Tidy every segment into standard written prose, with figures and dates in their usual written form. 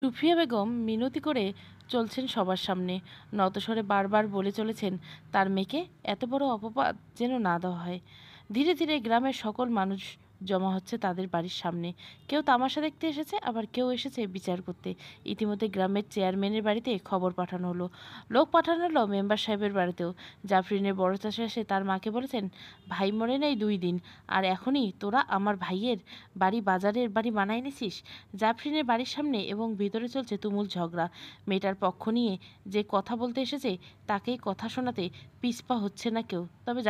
সুফিয়া বেগম মিনতি করে চলছেন সবার সামনে। নতস্বরে বারবার বলে চলেছেন তার মেয়েকে এত বড় অপবাদ যেন না দেওয়া হয়। ধীরে ধীরে গ্রামের সকল মানুষ জমা হচ্ছে তাদের বাড়ির সামনে। কেউ তামাশা দেখতে এসেছে, আবার কেউ এসেছে বিচার করতে। ইতিমধ্যে গ্রামের চেয়ারম্যানের বাড়িতে খবর পাঠানো হলো, লোক পাঠানো হলো মেম্বার সাহেবের বাড়িতেও। জাফরিনের বড় চাষা এসে তার মাকে বলেছেন, ভাই মরে নেই 2 দিন, আর এখনই তোরা আমার ভাইয়ের বাড়ি বাজারের বাড়ি বানাই নিছিস। জাফরিনের বাড়ির সামনে এবং ভিতরে চলছে তুমুল ঝগড়া। মেয়েটার পক্ষ নিয়ে যে কথা বলতে এসেছে তাকেই কথা শোনাতে পিছপা হচ্ছে না কেউ। তবে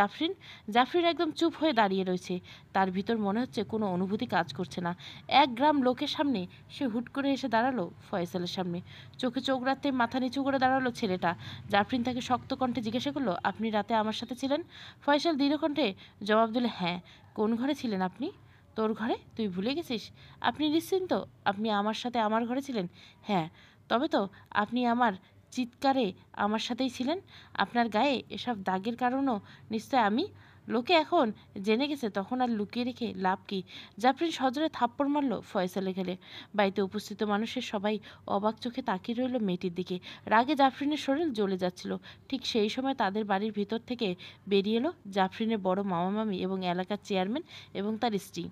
জাফরিন একদম চুপ হয়ে দাঁড়িয়ে রয়েছে। তার ভিতর মনে হচ্ছে কোনো অনুভূতি কাজ করছে না। এক গ্রাম লোকের সামনে সে হুট করে এসে দাঁড়ালো ফয়সালের সামনে। চোখে চোখ রাখতে মাথা নিচু করে দাঁড়ালো ছেলেটা। জাফরিন তাকে শক্ত কণ্ঠে জিজ্ঞাসা করলো, আপনি রাতে আমার সাথে ছিলেন? ফয়সাল দৃঢ় কণ্ঠে জবাব দিল, হ্যাঁ। কোন ঘরে ছিলেন আপনি? তোর ঘরে? তুই ভুলে গেছিস? আপনি নিশ্চিন্ত? আপনি আমার সাথে আমার ঘরে ছিলেন? হ্যাঁ। তবে তো আপনি আমার চিৎকারে আমার সাথেই ছিলেন। আপনার গায়ে এসব দাগের কারণও নিশ্চয় আমি। লোকে এখন জেনে গেছে, তখন আর লুকিয়ে রেখে লাভ কি? জাফরিন সজোরে থাপ্পড় মারল ফয়সালের গেলে। বাড়িতে উপস্থিত মানুষের সবাই অবাক চোখে তাকিয়ে রইল মেয়েটির দিকে। রাগে জাফরিনের শরীর জ্বলে যাচ্ছিল। ঠিক সেই সময় তাদের বাড়ির ভিতর থেকে বেরিয়ে এলো জাফরিনের বড় মামা মামি এবং এলাকার চেয়ারম্যান এবং তার স্ত্রী।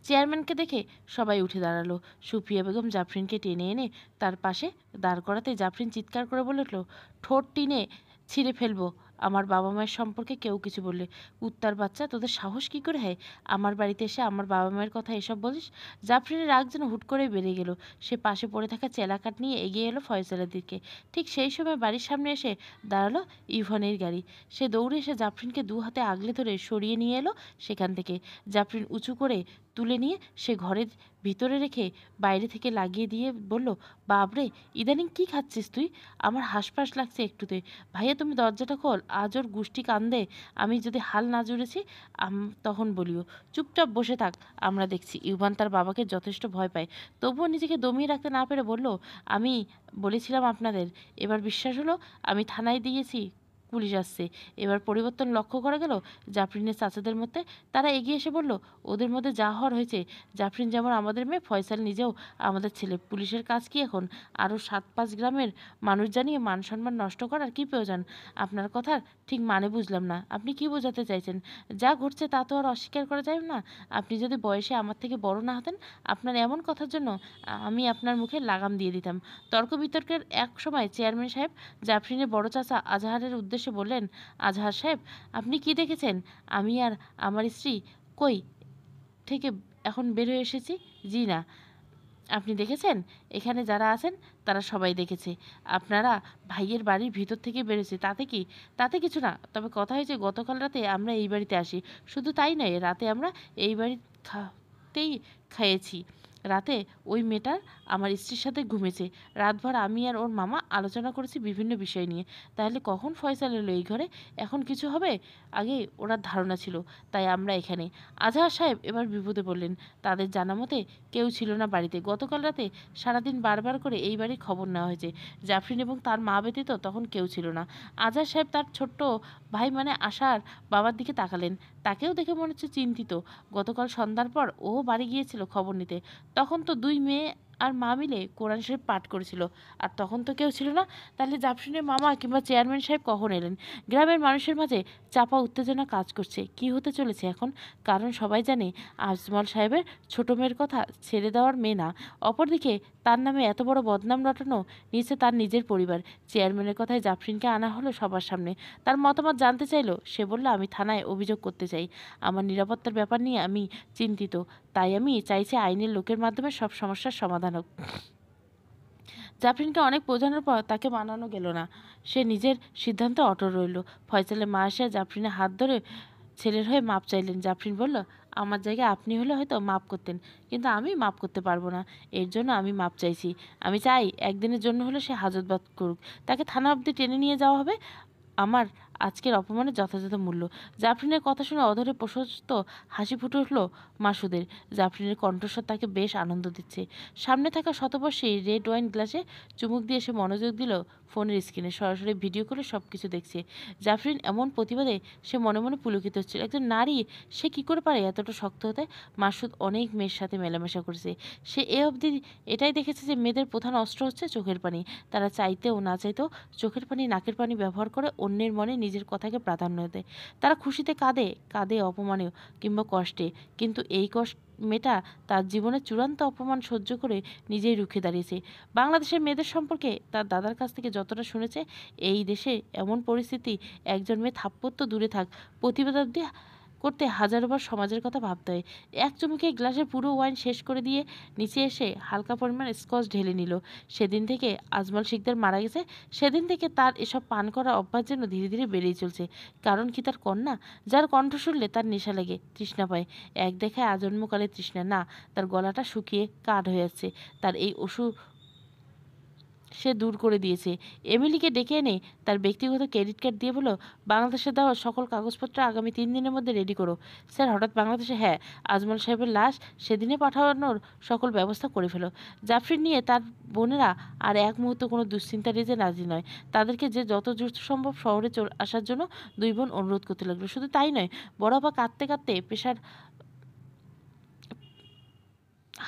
চেয়ারম্যানকে দেখে সবাই উঠে দাঁড়ালো। সুফিয়া বেগম জাফরিনকে টেনে এনে তার পাশে দাঁড় করাতে জাফরিন চিৎকার করে বলে উঠল, ঠোঁট টিনে ছিঁড়ে ফেলবো আমার বাবা মায়ের সম্পর্কে কেউ কিছু বললে। কুত্তার বাচ্চা, তোদের সাহস কী করে হয় আমার বাড়িতে এসে আমার বাবা মায়ের কথা এসব বলিস? জাফরিনের রাগ যেন হুট করে বেড়ে গেল। সে পাশে পড়ে থাকা চেলাকাঠ নিয়ে এগিয়ে এলো ফয়সালের দিকে। ঠিক সেই সময় বাড়ির সামনে এসে দাঁড়ালো ইভানের গাড়ি। সে দৌড়ে এসে জাফরিনকে 2 হাতে আগলে ধরে সরিয়ে নিয়ে এলো সেখান থেকে। জাফরিন উঁচু করে তুলে নিয়ে সে ঘরের ভিতরে রেখে বাইরে থেকে লাগিয়ে দিয়ে বলল, বাবরে, ইদানিং কি খাচ্ছিস তুই? আমার হাঁসফাঁস লাগছে একটুতে। ভাইয়া তুমি দরজাটা খোল, আজ ওর গুষ্টি কান্দে। আমি যদি হাল না জুড়েছি তখন বলিও। চুপচাপ বসে থাক, আমরা দেখছি। ইউভান তার বাবাকে যথেষ্ট ভয় পায়, তবুও নিজেকে দমিয়ে রাখতে না পেরে বলল, আমি বলেছিলাম আপনাদের, এবার বিশ্বাস হলো? আমি থানায় দিয়েছি, পুলিশ আসছে। এবার পরিবর্তন লক্ষ্য করা গেল জাফরিনের চাচাদের মধ্যে। তারা এগিয়ে এসে বলল, ওদের মধ্যে যা হওয়ার হয়েছে। জাফরিন যেমন আমাদের মেয়ে, ফয়সাল নিজেও আমাদের ছেলে। পুলিশের কাজ কি এখন? আরও 7-5 গ্রামের মানুষ জানিয়ে মান সম্মান নষ্ট করার কি প্রয়োজন? আপনার কথার ঠিক মানে বুঝলাম না। আপনি কি বোঝাতে চাইছেন? যা ঘটছে তা তো আর অস্বীকার করা যায় না। আপনি যদি বয়সে আমার থেকে বড় না হতেন, আপনার এমন কথার জন্য আমি আপনার মুখে লাগাম দিয়ে দিতাম। তর্ক বিতর্কের এক সময় চেয়ারম্যান সাহেব জাফরিনের বড় চাচা আজহারের উদ্দেশ্যে বললেন, আজহার সাহেব, আপনি কি দেখেছেন? আমি আর আমার স্ত্রী কই থেকে এখন বের হয়ে এসেছি। জি না। আপনি দেখেছেন? এখানে যারা আছেন তারা সবাই দেখেছে। আপনারা ভাইয়ের বাড়ির ভিতর থেকে বেরোছে, তাতে কি? তাতে কিছু না। তবে কথা হয়েছে, গতকাল রাতে আমরা এই বাড়িতে আসি। শুধু তাই নয়, রাতে আমরা এই বাড়ি খাতেই খেয়েছি। রাতে ওই মেয়েটার আমার স্ত্রীর সাথে ঘুমেছে। রাতভর আমি আর ওর মামা আলোচনা করেছি বিভিন্ন বিষয় নিয়ে। তাহলে কখন ফয়সাল এলো এই ঘরে? এখন কিছু হবে আগে ওনার ধারণা ছিল, তাই আমরা এখানে। আজহার সাহেব এবার বিপদে পড়লেন। তাদের জানা মতে কেউ ছিল না বাড়িতে। গতকাল রাতে সারাদিন বারবার করে এই বাড়ির খবর নেওয়া হয়েছে। জাফরিন এবং তার মা ব্যতীত তখন কেউ ছিল না। আজহার সাহেব তার ছোট্ট ভাই মানে আশার বাবার দিকে তাকালেন। তাকেও দেখে মনে হচ্ছে চিন্তিত। গতকাল সন্ধ্যার পর ও বাড়ি গিয়েছিল খবর নিতে। তখন তো 2 মেয়ে আর মা মিলে কোরআন শরীফ পাঠ করেছিল। আর তখন তো কেউ ছিল না। তাহলে জাফরিনের মামা কিংবা চেয়ারম্যান সাহেব কখন এলেন? গ্রামের মানুষের মাঝে চাপা উত্তেজনা কাজ করছে। কি হতে চলেছে এখন? কারণ সবাই জানে আজমল সাহেবের ছোট মেয়ের কথা ছেড়ে দেওয়ার মেয়ে না। অপরদিকে তার নামে এত বড় বদনাম রটানো নিচে তার নিজের পরিবার। চেয়ারম্যানের কথায় জাফরিনকে আনা হলো সবার সামনে। তার মতামত জানতে চাইলো। সে বলল, আমি থানায় অভিযোগ করতে চাই। আমার নিরাপত্তার ব্যাপার নিয়ে আমি চিন্তিত। তাই আমি চাইছি আইনের লোকের মাধ্যমে সব সমস্যার সমাধান হোক। জাফরিনকে অনেক বোঝানোর পর তাকে মানানো গেল না। সে নিজের সিদ্ধান্তে অটল রইল। ফয়সালের মা এসে জাফরিনের হাত ধরে ছেলের হয়ে মাপ চাইলেন। জাফরিন বলল, আমার জায়গায় আপনি হলে হয়তো মাপ করতেন, কিন্তু আমি মাপ করতে পারবো না। এর জন্য আমি মাপ চাইছি। আমি চাই একদিনের জন্য হলে সে হাজতবাদ করুক। তাকে থানা অবধি টেনে নিয়ে যাওয়া হবে। আমার আজকের অপমানের যথাযথ মূল্য। জাফরিনের কথা শুনে অধরে প্রশস্ত হাসি ফুটে উঠল মাসুদের। জাফরিনের কণ্ঠস্বর তাকে বেশ আনন্দ দিচ্ছে। সামনে থাকা শতবর্ষী রেড ওয়াইন গ্লাসে চুমুক দিয়ে সে মনোযোগ দিল ফোনের স্ক্রিনে। সরাসরি ভিডিও করে সব কিছু দেখছে। জাফরিন এমন প্রতিবাদে সে মনে মনে পুলকিত হচ্ছিল। একজন নারী, সে কি করে পারে এতটা শক্ত হতে? মাসুদ অনেক মেয়ের সাথে মেলামেশা করেছে। সে এ অবধি এটাই দেখেছে যে মেয়েদের প্রধান অস্ত্র হচ্ছে চোখের পানি। তারা চাইতেও না চাইতেও চোখের পানি, নাকের পানি ব্যবহার করে অন্যের মনে নিজের কথাকে প্রাধান্য দেয়। তারা খুশিতে কাঁদে, কাঁদে অপমানেও কিংবা কষ্টে। কিন্তু এই মেয়েটা তার জীবনের চূড়ান্ত অপমান সহ্য করে নিজেই রুখে দাঁড়িয়েছে। বাংলাদেশের মেয়েদের সম্পর্কে তার দাদার কাছ থেকে যতটা শুনেছে, এই দেশে এমন পরিস্থিতি একজন মেয়ে থাপ্পড় তো দূরে থাক, প্রতিবাদ অবধি করতে হাজারোবার সমাজের কথা ভাবতে হয়। এক চুমুকে গ্লাসের পুরো ওয়াইন শেষ করে দিয়ে নিচে এসে হালকা পরিমাণ স্কচ ঢেলে নিল। সেদিন থেকে আজমল শিকদার মারা গেছে, সেদিন থেকে তার এসব পান করার অভ্যাস যেন ধীরে ধীরে বেড়েই চলছে। কারণ কি তার কন্যা, যার কণ্ঠ শুনলে তার নেশা লাগে, তৃষ্ণা পায়। এক দেখায় আজন্মকালে তৃষ্ণা না, তার গলাটা শুকিয়ে কাঠ হয়ে যাচ্ছে। তার এই ওষুধ সে দূর করে দিয়েছে। এমিলিকে ডেকে এনে তার ব্যক্তিগত ক্রেডিট কার্ড দিয়ে বলল, বাংলাদেশে দেওয়া সকল কাগজপত্র আগামী 3 দিনের মধ্যে রেডি করো। স্যার, হঠাৎ বাংলাদেশে? হ্যাঁ, আজমল সাহেবের লাশ সেদিনে পাঠানোর সকল ব্যবস্থা করে ফেলো। জাফরিন নিয়ে তার বোনেরা আর এক মুহূর্ত কোনো দুশ্চিন্তা রেজে রাজি নয়। তাদেরকে যে যত দ্রুত সম্ভব শহরে আসার জন্য দুই বোন অনুরোধ করতে লাগলো। শুধু তাই নয়, বড় আপা কাঁদতে কাঁদতে পেশার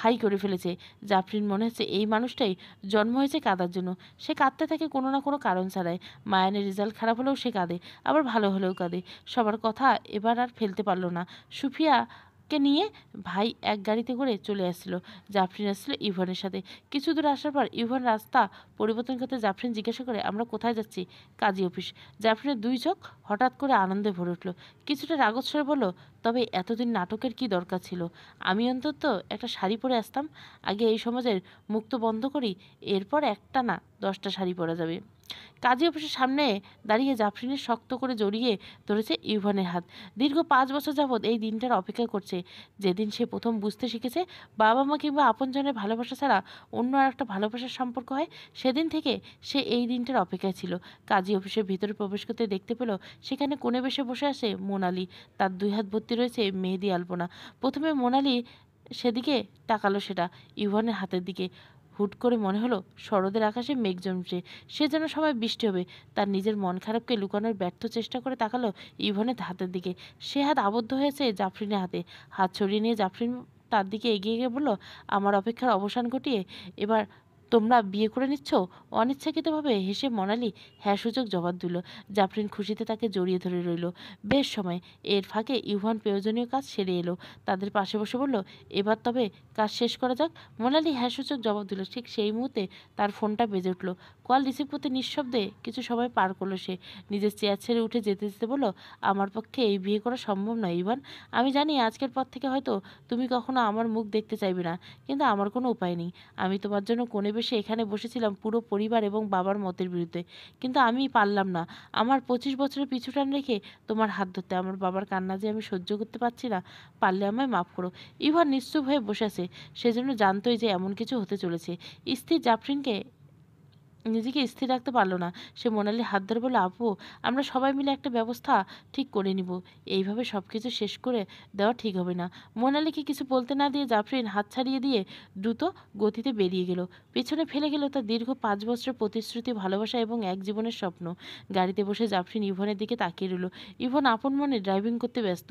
হাই করে ফেলেছে। জাফরিন মনে হচ্ছে এই মানুষটাই জন্ম হয়েছে কাঁদার জন্য। সে কাঁদতে থাকে কোনো না কোনো কারণ ছাড়াই। মায়ানের রেজাল্ট খারাপ হলেও সে কাঁদে, আবার ভালো হলেও কাঁদে। সবার কথা এবার আর ফেলতে পারল না। সুফিয়াকে নিয়ে ভাই এক গাড়িতে করে চলে আসছিল। জাফরিন আসছিল ইভানের সাথে। কিছু দূর আসার পর ইভান রাস্তা পরিবর্তন করতে জাফরিন জিজ্ঞাসা করে, আমরা কোথায় যাচ্ছি? কাজী অফিস। জাফরিনের দুই চোখ হঠাৎ করে আনন্দে ভরে উঠল। কিছুটা রাগত স্বরে বলল, তবে এতদিন নাটকের কি দরকার ছিল? আমি অন্তত একটা শাড়ি পরে আসতাম। আগে এই সমাজের মুক্ত বন্ধ করি, এরপর একটা না 10টা শাড়ি পরা যাবে। কাজী অফিসের সামনে দাঁড়িয়ে জাফরিনের শক্ত করে জড়িয়ে ধরেছে ইউভানের হাত। দীর্ঘ 5 বছর যাবৎ এই দিনটার অপেক্ষা করছে, যেদিন সে প্রথম বুঝতে শিখেছে বাবা মা কিংবা আপনজনের ভালোবাসা ছাড়া অন্য আর একটা ভালোবাসার সম্পর্ক হয়। সেদিন থেকে সে এই দিনটার অপেক্ষায় ছিল। কাজী অফিসের ভিতরে প্রবেশ করতে দেখতে পেল সেখানে কোণে বেশে বসে আছে মোনালি। তার 2 হাত ভর্তি রয়েছে মেহেদি আলপনা। প্রথমে মোনালি সেদিকে তাকালো, সেটা ইউভানের হাতের দিকে। হুট করে মনে হলো শরতের আকাশে মেঘ জমছে, সে যেন সময় বৃষ্টি হবে। তার নিজের মন খারাপকে লুকানোর ব্যর্থ চেষ্টা করে তাকালো ইভানের হাতের দিকে। সে হাত আবদ্ধ হয়েছে জাফরিনের হাতে। হাত ছড়িয়ে নিয়ে জাফরিন তার দিকে এগিয়ে গিয়ে বলল, আমার অপেক্ষার অবসান ঘটিয়ে এবার তোমরা বিয়ে করে নিচ্ছ? অনিচ্ছাকৃতভাবে হেসে মনালি হ্যাঁ সূচক জবাব দিল। জাফরিন খুশিতে তাকে জড়িয়ে ধরে রইল বেশ সময়। এর ফাঁকে ইউভান প্রয়োজনীয় কাজ সেরে এলো। তাদের পাশে বসে বলল, এবার তবে কাজ শেষ করা যাক। মোনালি হ্যাঁ সূচক জবাব দিল। ঠিক সেই মুহূর্তে তার ফোনটা বেজে উঠল। কল রিসিভ করতে নিঃশব্দে কিছু সময় পার করলো সে। নিজের চেয়ার ছেড়ে উঠে যেতে যেতে বলল, আমার পক্ষে এই বিয়ে করা সম্ভব নয় ইভান। আমি জানি আজকের পর থেকে হয়তো তুমি কখনো আমার মুখ দেখতে চাইবে না, কিন্তু আমার কোনো উপায় নেই। আমি তোমার জন্য কোণে বেশে এখানে বসেছিলাম পুরো পরিবার এবং বাবার মতের বিরুদ্ধে, কিন্তু আমি পারলাম না আমার 25 বছরের পিছুটান রেখে তোমার হাত ধরতে। আমার বাবার কান্না যে আমি সহ্য করতে পারছি না, পারলে আমায় মাফ করো। ইভান নিশ্চুপ হয়ে বসে আছে। সেজন্য জানতোই যে এমন কিছু হতে চলেছে। স্থির জাফরিনকে নিজেকে স্থির রাখতে পারলো না। সে মোনালির হাত ধরে বলল, আপু, আমরা সবাই মিলে একটা ব্যবস্থা ঠিক করে নিব। এইভাবে সব কিছু শেষ করে দেওয়া ঠিক হবে না। মোনালিকে কিছু বলতে না দিয়ে জাফরিন হাত ছাড়িয়ে দিয়ে দ্রুত গতিতে বেরিয়ে গেল। পেছনে ফেলে গেল তার দীর্ঘ 5 বছরের প্রতিশ্রুতি, ভালোবাসা এবং এক জীবনের স্বপ্ন। গাড়িতে বসে জাফরিন ইভনের দিকে তাকিয়ে রইল। ইভন আপন মনে ড্রাইভিং করতে ব্যস্ত।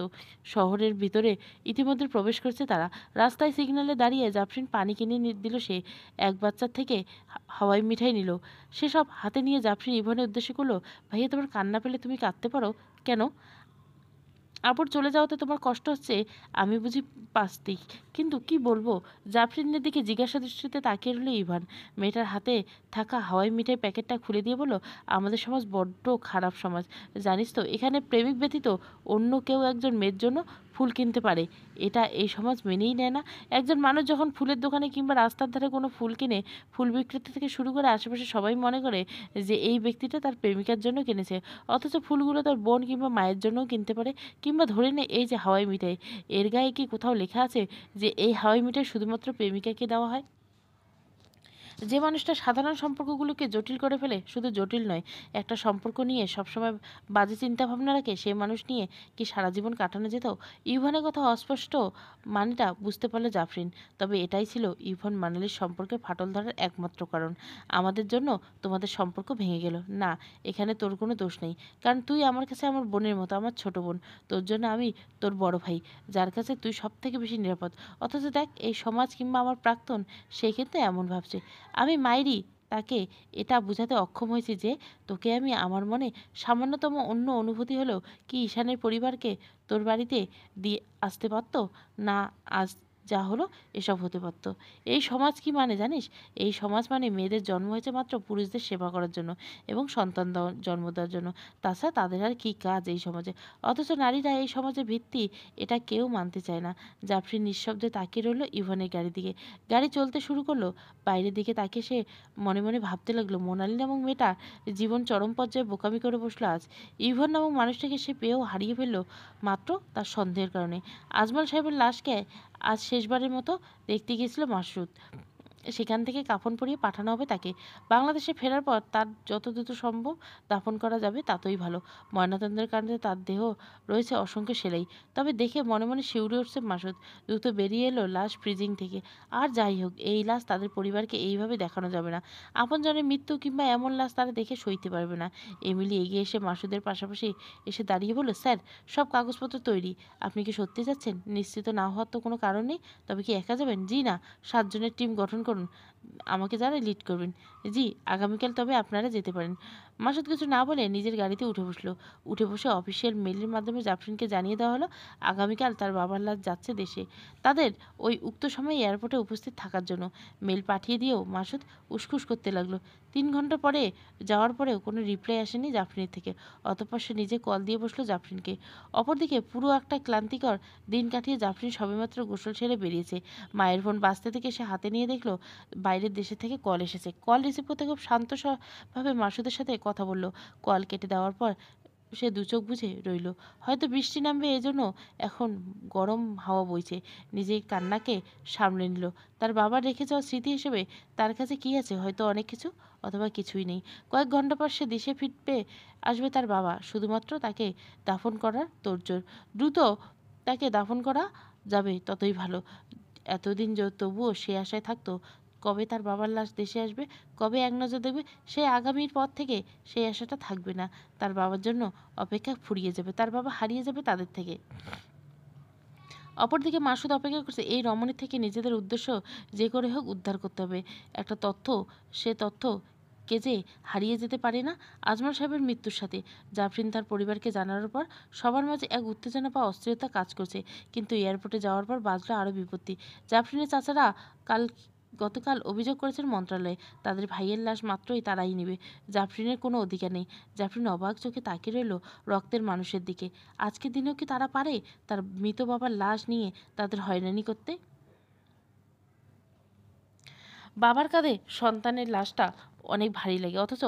শহরের ভিতরে ইতিমধ্যে প্রবেশ করছে তারা। রাস্তায় সিগন্যালে দাঁড়িয়ে জাফরিন পানি কিনে দিল। সে এক বাচ্চার থেকে হাওয়াই মিঠাই নিল। সেসব হাতে নিয়ে জাফরিন ইভানের উদ্দেশ্যে করলো, ভাইয়া, তোমার কান্না পেলে তুমি কাঁদতে পারো কেন? আপুর চলে যাওয়াতে তোমার কষ্ট হচ্ছে, আমি বুঝি পাস্তি, কিন্তু কি বলবো? জাফরিনের দিকে জিজ্ঞাসা দৃষ্টিতে তাকিয়ে রইল ইভান। মেয়েটার হাতে থাকা হাওয়াই মিঠাই প্যাকেটটা খুলে দিয়ে বলল, আমাদের সমাজ বড্ড খারাপ সমাজ, জানিস তো? এখানে প্রেমিক ব্যতীত অন্য কেউ একজন মেয়ের জন্য ফুল কিনতে পারে, এটা এই সমাজ মেনেই নেয় না। একজন মানুষ যখন ফুলের দোকানে কিংবা রাস্তার ধারে কোনো ফুল কিনে, ফুল বিক্রেতা থেকে শুরু করে আশেপাশে সবাই মনে করে যে এই ব্যক্তিটা তার প্রেমিকার জন্য কিনেছে, অথচ ফুলগুলো তার বোন কিংবা মায়ের জন্যও কিনতে পারে। কিংবা ধরে নে এই যে হাওয়াই মিঠাই, এর গায়ে কি কোথাও লেখা আছে যে এই হাওয়াই মিঠাই শুধুমাত্র প্রেমিকাকে দেওয়া হয়? যে মানুষটা সাধারণ সম্পর্কগুলোকে জটিল করে ফেলে, শুধু জটিল নয়, একটা সম্পর্ক নিয়ে সবসময় বাজে চিন্তা ভাবনা রাখে, সেই মানুষ নিয়ে কি সারা জীবন কাটানো যেত? ইভানের কথা অস্পষ্ট মানেটা বুঝতে পারল জাফরিন। তবে এটাই ছিল ইভান মানালির সম্পর্কে ফাটল ধরার একমাত্র কারণ। আমাদের জন্য তোমাদের সম্পর্ক ভেঙে গেল না, এখানে তোর কোনো দোষ নেই, কারণ তুই আমার কাছে আমার বোনের মতো, আমার ছোট বোন। তোর জন্য আমি তোর বড় ভাই, যার কাছে তুই সব থেকে বেশি নিরাপদ। অথচ দেখ, এই সমাজ কিংবা আমার প্রাক্তন, সে কিন্তু এমন ভাবছে। আমি মাইরি তাকে এটা বোঝাতে অক্ষম হয়েছি যে তোকে আমি আমার মনে সামান্যতম অন্য অনুভূতি হলেও কি ঈশানের পরিবারকে তোর বাড়িতে দিয়ে আসতে পারতো না? আজ যা হলো এসব হতে পারতো। এই সমাজ কি মানে জানিস? এই সমাজ মানে মেয়েদের জন্ম হয়েছে মাত্র পুরুষদের সেবা করার জন্য এবং সন্তান জন্ম দেওয়ার জন্য। তাছাড়া তাদের আর কি কাজ এই সমাজে? অথচ নারীরা এই সমাজের ভিত্তি, এটা কেউ মানতে চায় না। জাফরিন নিঃশব্দে তাকিয়ে রইল ইভানের গাড়ির দিকে। গাড়ি চলতে শুরু করলো। বাইরের দিকে তাকিয়ে সে মনে মনে ভাবতে লাগলো, মোনালি নামক মেয়েটা জীবন চরম পর্যায়ে বোকামি করে বসলো আজ। ইভান নামক মানুষটাকে সে পেয়েও হারিয়ে ফেললো মাত্র তার সন্দেহের কারণে। আজমল সাহেবের লাশকে আজ শেষবারের মতো দেখতে গিয়েছিল মাসুদ। সেখান থেকে কাফন পরিয়ে পাঠানো হবে তাকে। বাংলাদেশে ফেরার পর তার যত দ্রুত সম্ভব দাফন করা যাবে ততই ভালো। ময়নাতদন্তের কারণে তার দেহ রয়েছে অসংখ্য সেলাই। তবে দেখে মনে মনে শিউরে উঠছে মাসুদ। দ্রুত বেরিয়ে এলো লাশ ফ্রিজিং থেকে। আর যাই হোক, এই লাশ তাদের পরিবারকে এইভাবে দেখানো যাবে না। আপনজনের মৃত্যু কিংবা এমন লাশ তারা দেখে সইতে পারবে না। এমিলি এগিয়ে এসে মাসুদের পাশাপাশি এসে দাঁড়িয়ে বলল, স্যার, সব কাগজপত্র তৈরি। আপনি কি সত্যি যাচ্ছেন? নিশ্চিত না হওয়ার তো কোনো কারণ নেই। তবে কি একা যাবেন? জি না, 7 জনের টিম গঠন করুন, আমাকে যারা লিড করবেন। জি, আগামীকাল তবে আপনারা যেতে পারেন। মাসুদ কিছু না বলে নিজের গাড়িতে উঠে বসলো। উঠে বসে অফিসিয়াল মেইলের মাধ্যমে জাফরিনকে জানিয়ে দেওয়া হলো আগামীকাল তার বাবার লাশ যাচ্ছে দেশে, তাদের ওই উক্ত সময়ে এয়ারপোর্টে উপস্থিত থাকার জন্য। মেল পাঠিয়ে দিয়েও মাসুদ উসখুস করতে লাগলো। 3 ঘন্টা পরে যাওয়ার পরেও কোনো রিপ্লাই আসেনি জাফরিনের থেকে। অতঃপর সে নিজে কল দিয়ে বসলো জাফরিনকে। অপরদিকে পুরো একটা ক্লান্তিকর দিন কাটিয়ে জাফরিন সবেমাত্র গোসল সেরে বেরিয়েছে। মায়ের ফোন বাজতে থেকে সে হাতে নিয়ে দেখলো বাইরের দেশে থেকে কল এসেছে। কল রিসিভ করতে খুব শান্তভাবে মাসুদের সাথে কথা বলল। কল কেটে দেওয়ার পর সে দু চোখ বুজে রইল। হয়তো বৃষ্টি নামবে, এজন্য এখন গরম হাওয়া বইছে। নিজের কান্নাকে সামলে নিল। তার বাবার রেখে যাওয়া স্মৃতি হিসেবে তার কাছে কি আছে? হয়তো অনেক কিছু, অথবা কিছুই নেই। কয়েক ঘন্টা পর সে দেশে ফিরবে, আসবে তার বাবা, শুধুমাত্র তাকে দাফন করার তোড়জোড়। দ্রুত তাকে দাফন করা যাবে ততই ভালো। এতদিন তবুও সে আশায় থাকতো কবে তার বাবার লাশ দেশে আসবে, কবে এক নজর দেখবে। সে আগামীর পর থেকে সেই আশাটা থাকবে না। তার বাবার জন্য অপেক্ষা ফুরিয়ে যাবে, তার বাবা হারিয়ে যাবে তাদের থেকে। অপরদিকে মাসুদ অপেক্ষা করছে এই রমণীর থেকে নিজেদের উদ্দেশ্য যে করে হোক উদ্ধার করতে হবে। একটা তথ্য, সে তথ্য কে যে হারিয়ে যেতে পারে না। আজমল সাহেবের মৃত্যুর সাথে জাফরিন তার পরিবারকে জানানোর পর সবার মাঝে এক উত্তেজনা বা অস্থিরতা কাজ করছে। কিন্তু এয়ারপোর্টে যাওয়ার পর বাজলো আরও বিপত্তি। জাফরিনের চাচারা গতকাল অভিযোগ করেছেন মন্ত্রণালয়ে, তাদের ভাইয়ের লাশ মাত্রই তারাই নেবে। জাফরিনের কোনো অধিকার নেই। জাফরিন অবাক চোখে তাকিয়ে রইল রক্তের মানুষের দিকে। আজকের দিনেও কি তারা পারে তার মৃত বাবার লাশ নিয়ে তাদের হয়রানি করতে? বাবার কাঁধে সন্তানের লাশটা অনেক ভারী লাগে, অথচ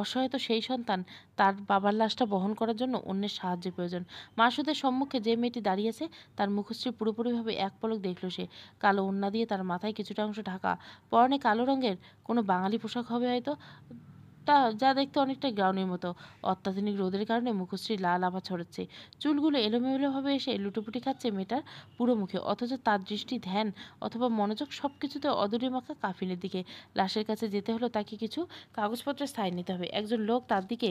অসহায় তো সেই সন্তান। তার বাবার লাশটা বহন করার জন্য অন্যের সাহায্যের প্রয়োজন। মাসুদের সম্মুখে যে মেয়েটি দাঁড়িয়েছে তার মুখশ্রী পুরোপুরিভাবে এক পলক দেখল সে। কালো ওড়না দিয়ে তার মাথায় কিছুটা অংশ ঢাকা, পরনে কালো রঙের কোনো বাঙালি পোশাক হবে হয়তো, যা দেখতে অনেকটা গ্রাউনের মতো। অত্যাধুনিক রোদের কারণে মুখশ্রী লাল আভা ছড়াচ্ছে। চুলগুলো এলোমেলোভাবে এসে লুটোপুটি খাচ্ছে মেয়েটার পুরো মুখে, অথচ তার দৃষ্টি, ধ্যান অথবা মনোযোগ সব কিছুতে অদূরে মাখা কাফিনের দিকে। লাশের কাছে যেতে হলো তাকে কিছু কাগজপত্রের সাইন নিতে হবে। একজন লোক তার দিকে